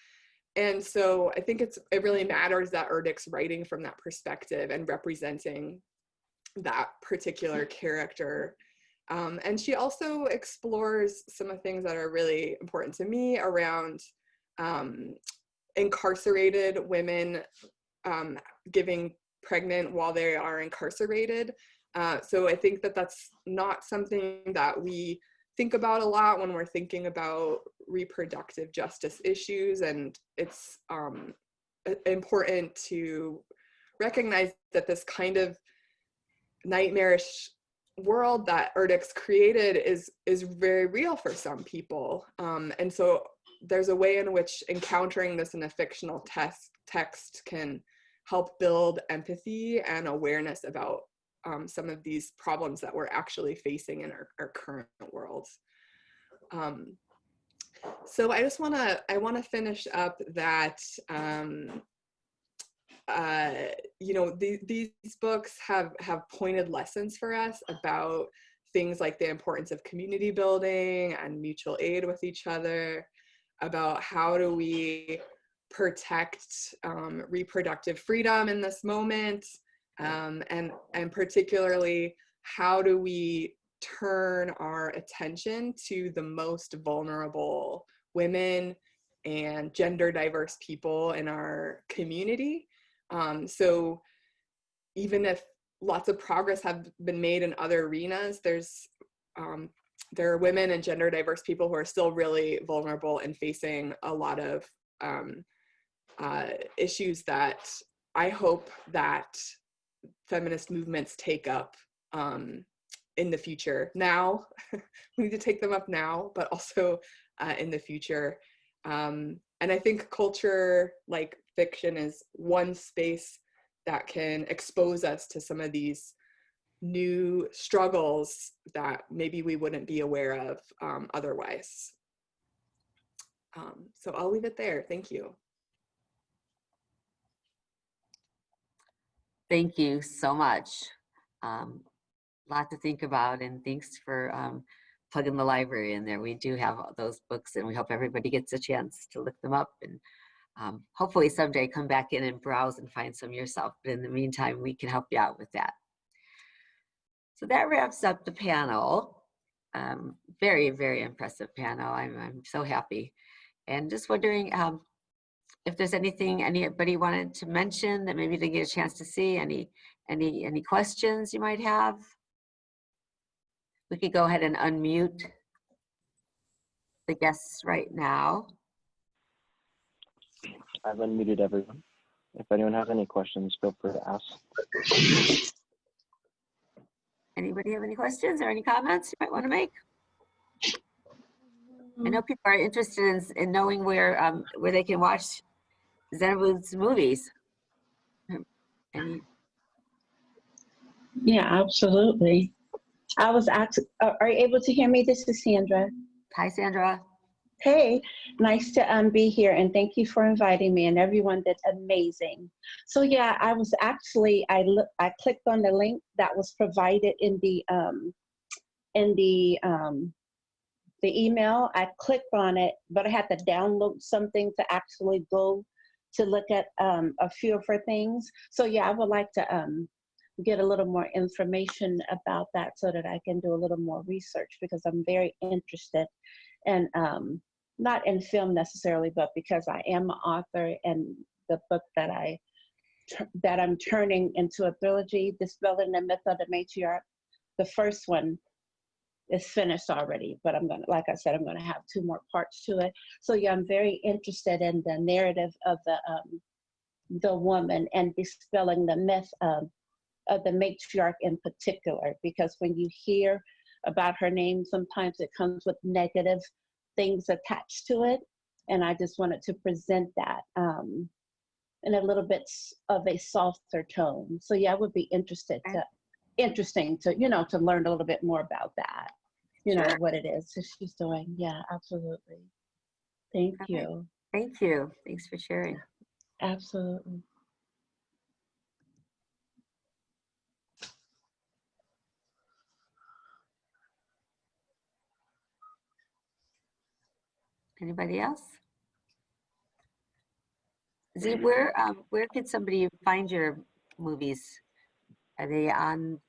And so I think it really matters that Erdrich's writing from that perspective and representing that particular character. And she also explores some of the things that are really important to me around incarcerated women giving pregnant while they are incarcerated. So I think that that's not something that we think about a lot when we're thinking about reproductive justice issues. And it's important to recognize that this kind of nightmarish world that Erdrich's created is very real for some people. And so there's a way in which encountering this in a fictional text can help build empathy and awareness about some of these problems that we're actually facing in our current world. So I want to finish up that these books have pointed lessons for us about things like the importance of community building and mutual aid with each other, about how do we protect reproductive freedom in this moment, and particularly how do we turn our attention to the most vulnerable women and gender diverse people in our community. So even if lots of progress have been made in other arenas, there are women and gender diverse people who are still really vulnerable and facing a lot of issues that I hope that feminist movements take up in the future. Now, we need to take them up now, but also in the future. And I think culture, like fiction, is one space that can expose us to some of these new struggles that maybe we wouldn't be aware of otherwise. So I'll leave it there. Thank you. Thank you so much. Lot to think about, and thanks for plugging the library in there. We do have those books, and we hope everybody gets a chance to look them up, and hopefully someday come back in and browse and find some yourself. But in the meantime, we can help you out with that. So that wraps up the panel. Very, very impressive panel. I'm so happy. And just wondering if there's anything anybody wanted to mention that maybe didn't get a chance to see, any questions you might have. We could go ahead and unmute the guests right now. I've unmuted everyone. If anyone has any questions, feel free to ask. Anybody have any questions or any comments you might want to make? I know people are interested in knowing where they can watch Zeinabu's movies. Yeah, absolutely. I was asked, are you able to hear me? This is Sandra. Hi, Sandra. Hey, nice to be here, and thank you for inviting me, and everyone did amazing. So yeah, I was actually, I clicked on the link that was provided in the email. I clicked on it, but I had to download something to actually go to look at a few of her things. So yeah, I would like to get a little more information about that so that I can do a little more research, because I'm very interested in, not in film necessarily, but because I am an author, and the book that I'm turning into a trilogy, Dispelling the Myth of the Matriarch, the first one is finished already, but I'm gonna, like I said, I'm gonna have 2 more parts to it. So yeah, I'm very interested in the narrative of the woman and dispelling the myth of the matriarch in particular, because when you hear about her name, sometimes it comes with negative things attached to it, and I just wanted to present that in a little bit of a softer tone. So yeah, I would be interesting to to learn a little bit more about that, Sure. what it is that she's doing. Yeah, absolutely. Thank you. Thank you. Thanks for sharing. Absolutely. Anybody else? Z, where could somebody find your movies? Are they on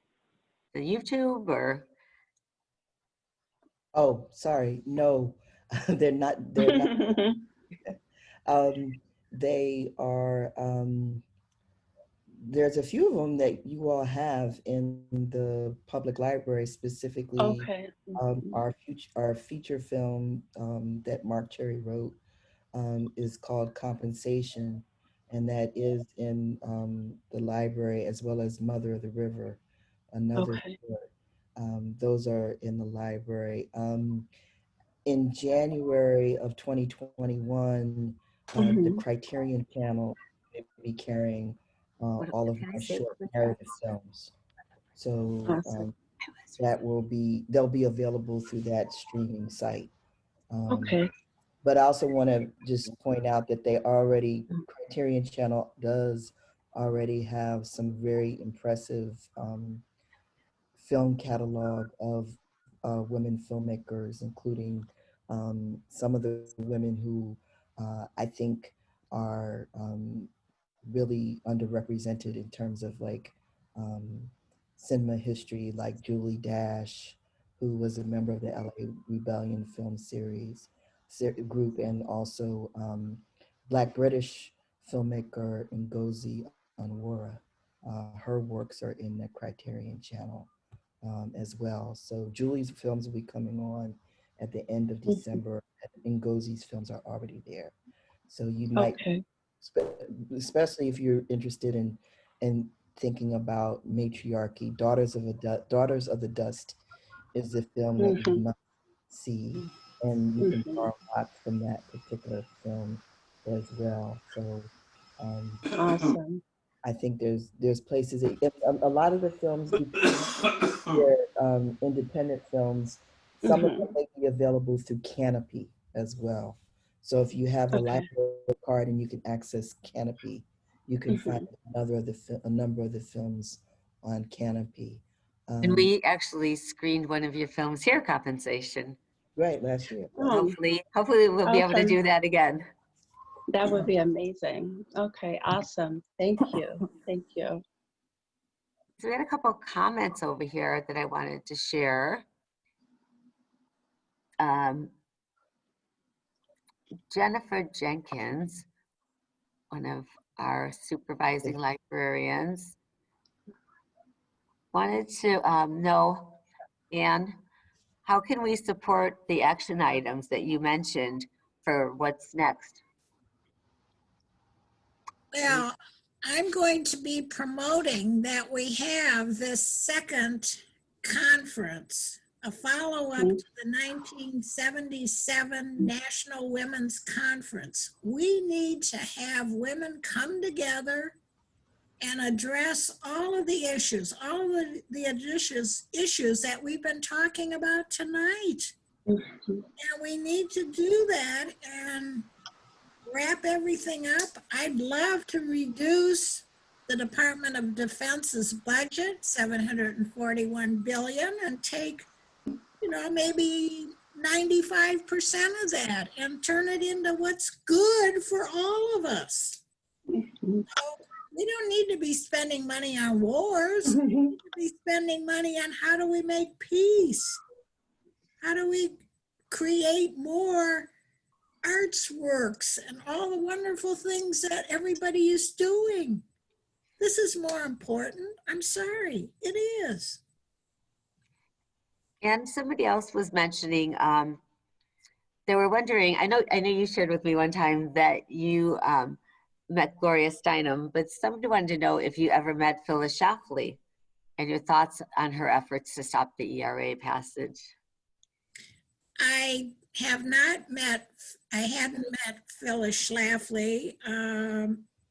the YouTube or? Oh, sorry. No, they're not. They're not. They are. There's a few of them that you all have in the public library, specifically Okay. our feature film that Mark Cherry wrote is called Compensation, and that is in the library, as well as Mother of the River, another short. Those are in the library. In January of 2021, the Criterion Channel will be carrying all of my short narrative films. So they'll be available through that streaming site. But I also want to just point out that Criterion Channel does already have some very impressive film catalog of women filmmakers, including some of the women who I think are really underrepresented in terms of cinema history, like Julie Dash, who was a member of the LA Rebellion film group, and also Black British filmmaker Ngozi Onwurah. Her works are in the Criterion Channel as well. So Julie's films will be coming on at the end of December, and Ngozi's films are already there. So you might, especially if you're interested in thinking about matriarchy, Daughters of the Dust is the film that you must see, and you can borrow a lot from that particular film as well. So Awesome. I think there's places a lot of the films, because they're independent films, some of them may be available through Canopy as well. So if you have a library card and you can access Canopy, you can find a number of the films on Canopy. And we actually screened one of your films, Hair Compensation. Right, last year. Hopefully we'll be able to do that again. That would be amazing. Okay, awesome. Thank you. Thank you. So we had a couple of comments over here that I wanted to share. Jennifer Jenkins, one of our supervising librarians, wanted to know, Anne, how can we support the action items that you mentioned for what's next? Well, I'm going to be promoting that we have this second conference, a follow-up to the 1977 National Women's Conference. We need to have women come together and address all of the issues, all of the issues that we've been talking about tonight. And we need to do that and wrap everything up. I'd love to reduce the Department of Defense's budget, $741 billion, and take, maybe 95% of that and turn it into what's good for all of us. So we don't need to be spending money on wars. We need to be spending money on how do we make peace? How do we create more arts works and all the wonderful things that everybody is doing? This is more important. I'm sorry, it is. And somebody else was mentioning, they were wondering, I know you shared with me one time that you met Gloria Steinem, but somebody wanted to know if you ever met Phyllis Schlafly and your thoughts on her efforts to stop the ERA passage. I hadn't met Phyllis Schlafly.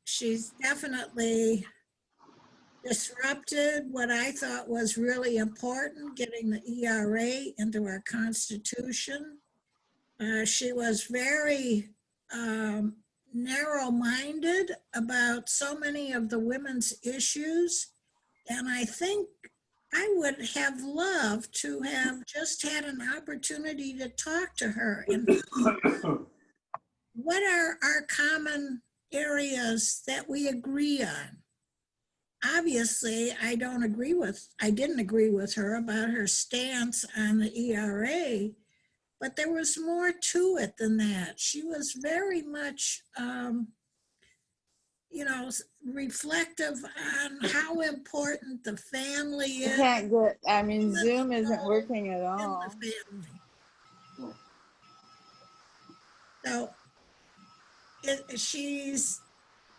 She's definitely disrupted what I thought was really important, getting the ERA into our Constitution. She was very narrow-minded about so many of the women's issues, and I think I would have loved to have just had an opportunity to talk to her and what are our common areas that we agree on. Obviously, I didn't agree with her about her stance on the ERA, but there was more to it than that. She was very much, reflective on how important the family is. Zoom isn't working at all. So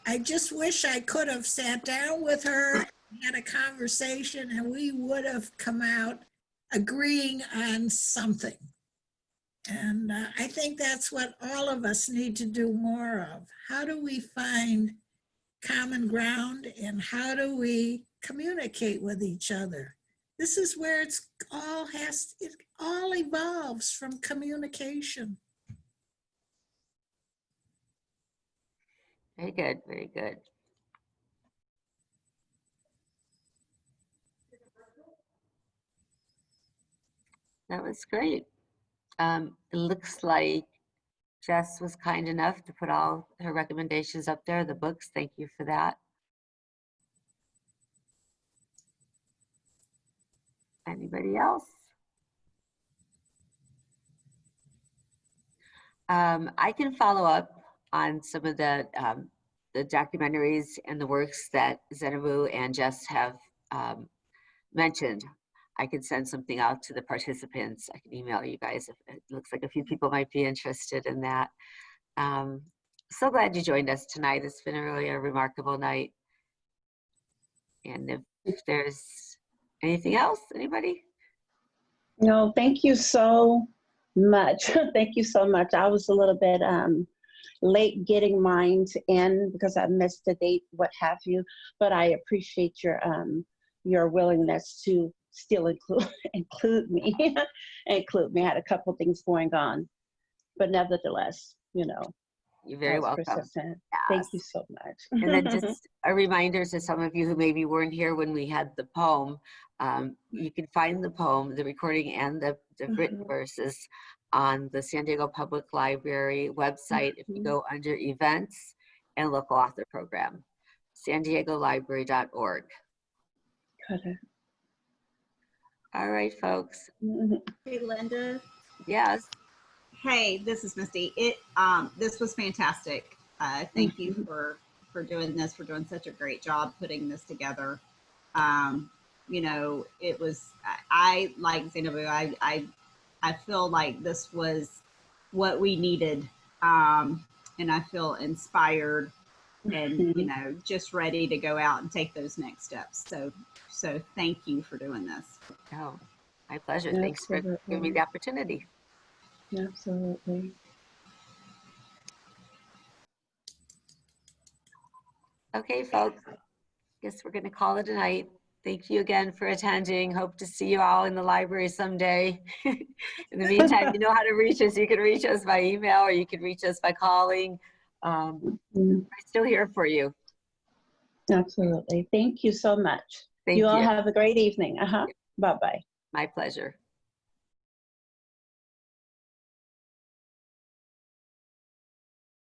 I just wish I could have sat down with her and had a conversation and we would have come out agreeing on something. And I think that's what all of us need to do more of. How do we find common ground and how do we communicate with each other? This is where it all evolves from communication. Very good, very good. That was great. It looks like Jess was kind enough to put all her recommendations up there, the books. Thank you for that. Anybody else? I can follow up on some of the documentaries and the works that Zeinabu and Jess have mentioned. I can send something out to the participants. I can email you guys if it looks like a few people might be interested in that. So glad you joined us tonight. It's been really a remarkable night. And if there's anything else, anybody? No, thank you so much. Thank you so much. I was a little bit late getting mine in because I missed the date, what have you, but I appreciate your willingness to still include me. I had a couple things going on, but nevertheless, You're very welcome. persistent. Yes. Thank you so much. And then just a reminder to some of you who maybe weren't here when we had the poem, you can find the poem, the recording and the written verses on the San Diego Public Library website if you go under events and local author program, sandiegolibrary.org. Got it. All right, folks. Hey, Linda. Yes. Hey, this is Misty. This was fantastic. Thank you for doing this, for doing such a great job putting this together. You know, it was, I like Zeinabu, I feel like this was what we needed. And I feel inspired and, you know, just ready to go out and take those next steps. So thank you for doing this. Oh, my pleasure. Thanks for giving me the opportunity. Absolutely. Okay, folks, guess we're going to call it a night. Thank you again for attending. Hope to see you all in the library someday. In the meantime, you know how to reach us. You can reach us by email or you can reach us by calling. We're still here for you. Absolutely. Thank you so much. Thank you all you. have a great evening. Bye-bye. My pleasure.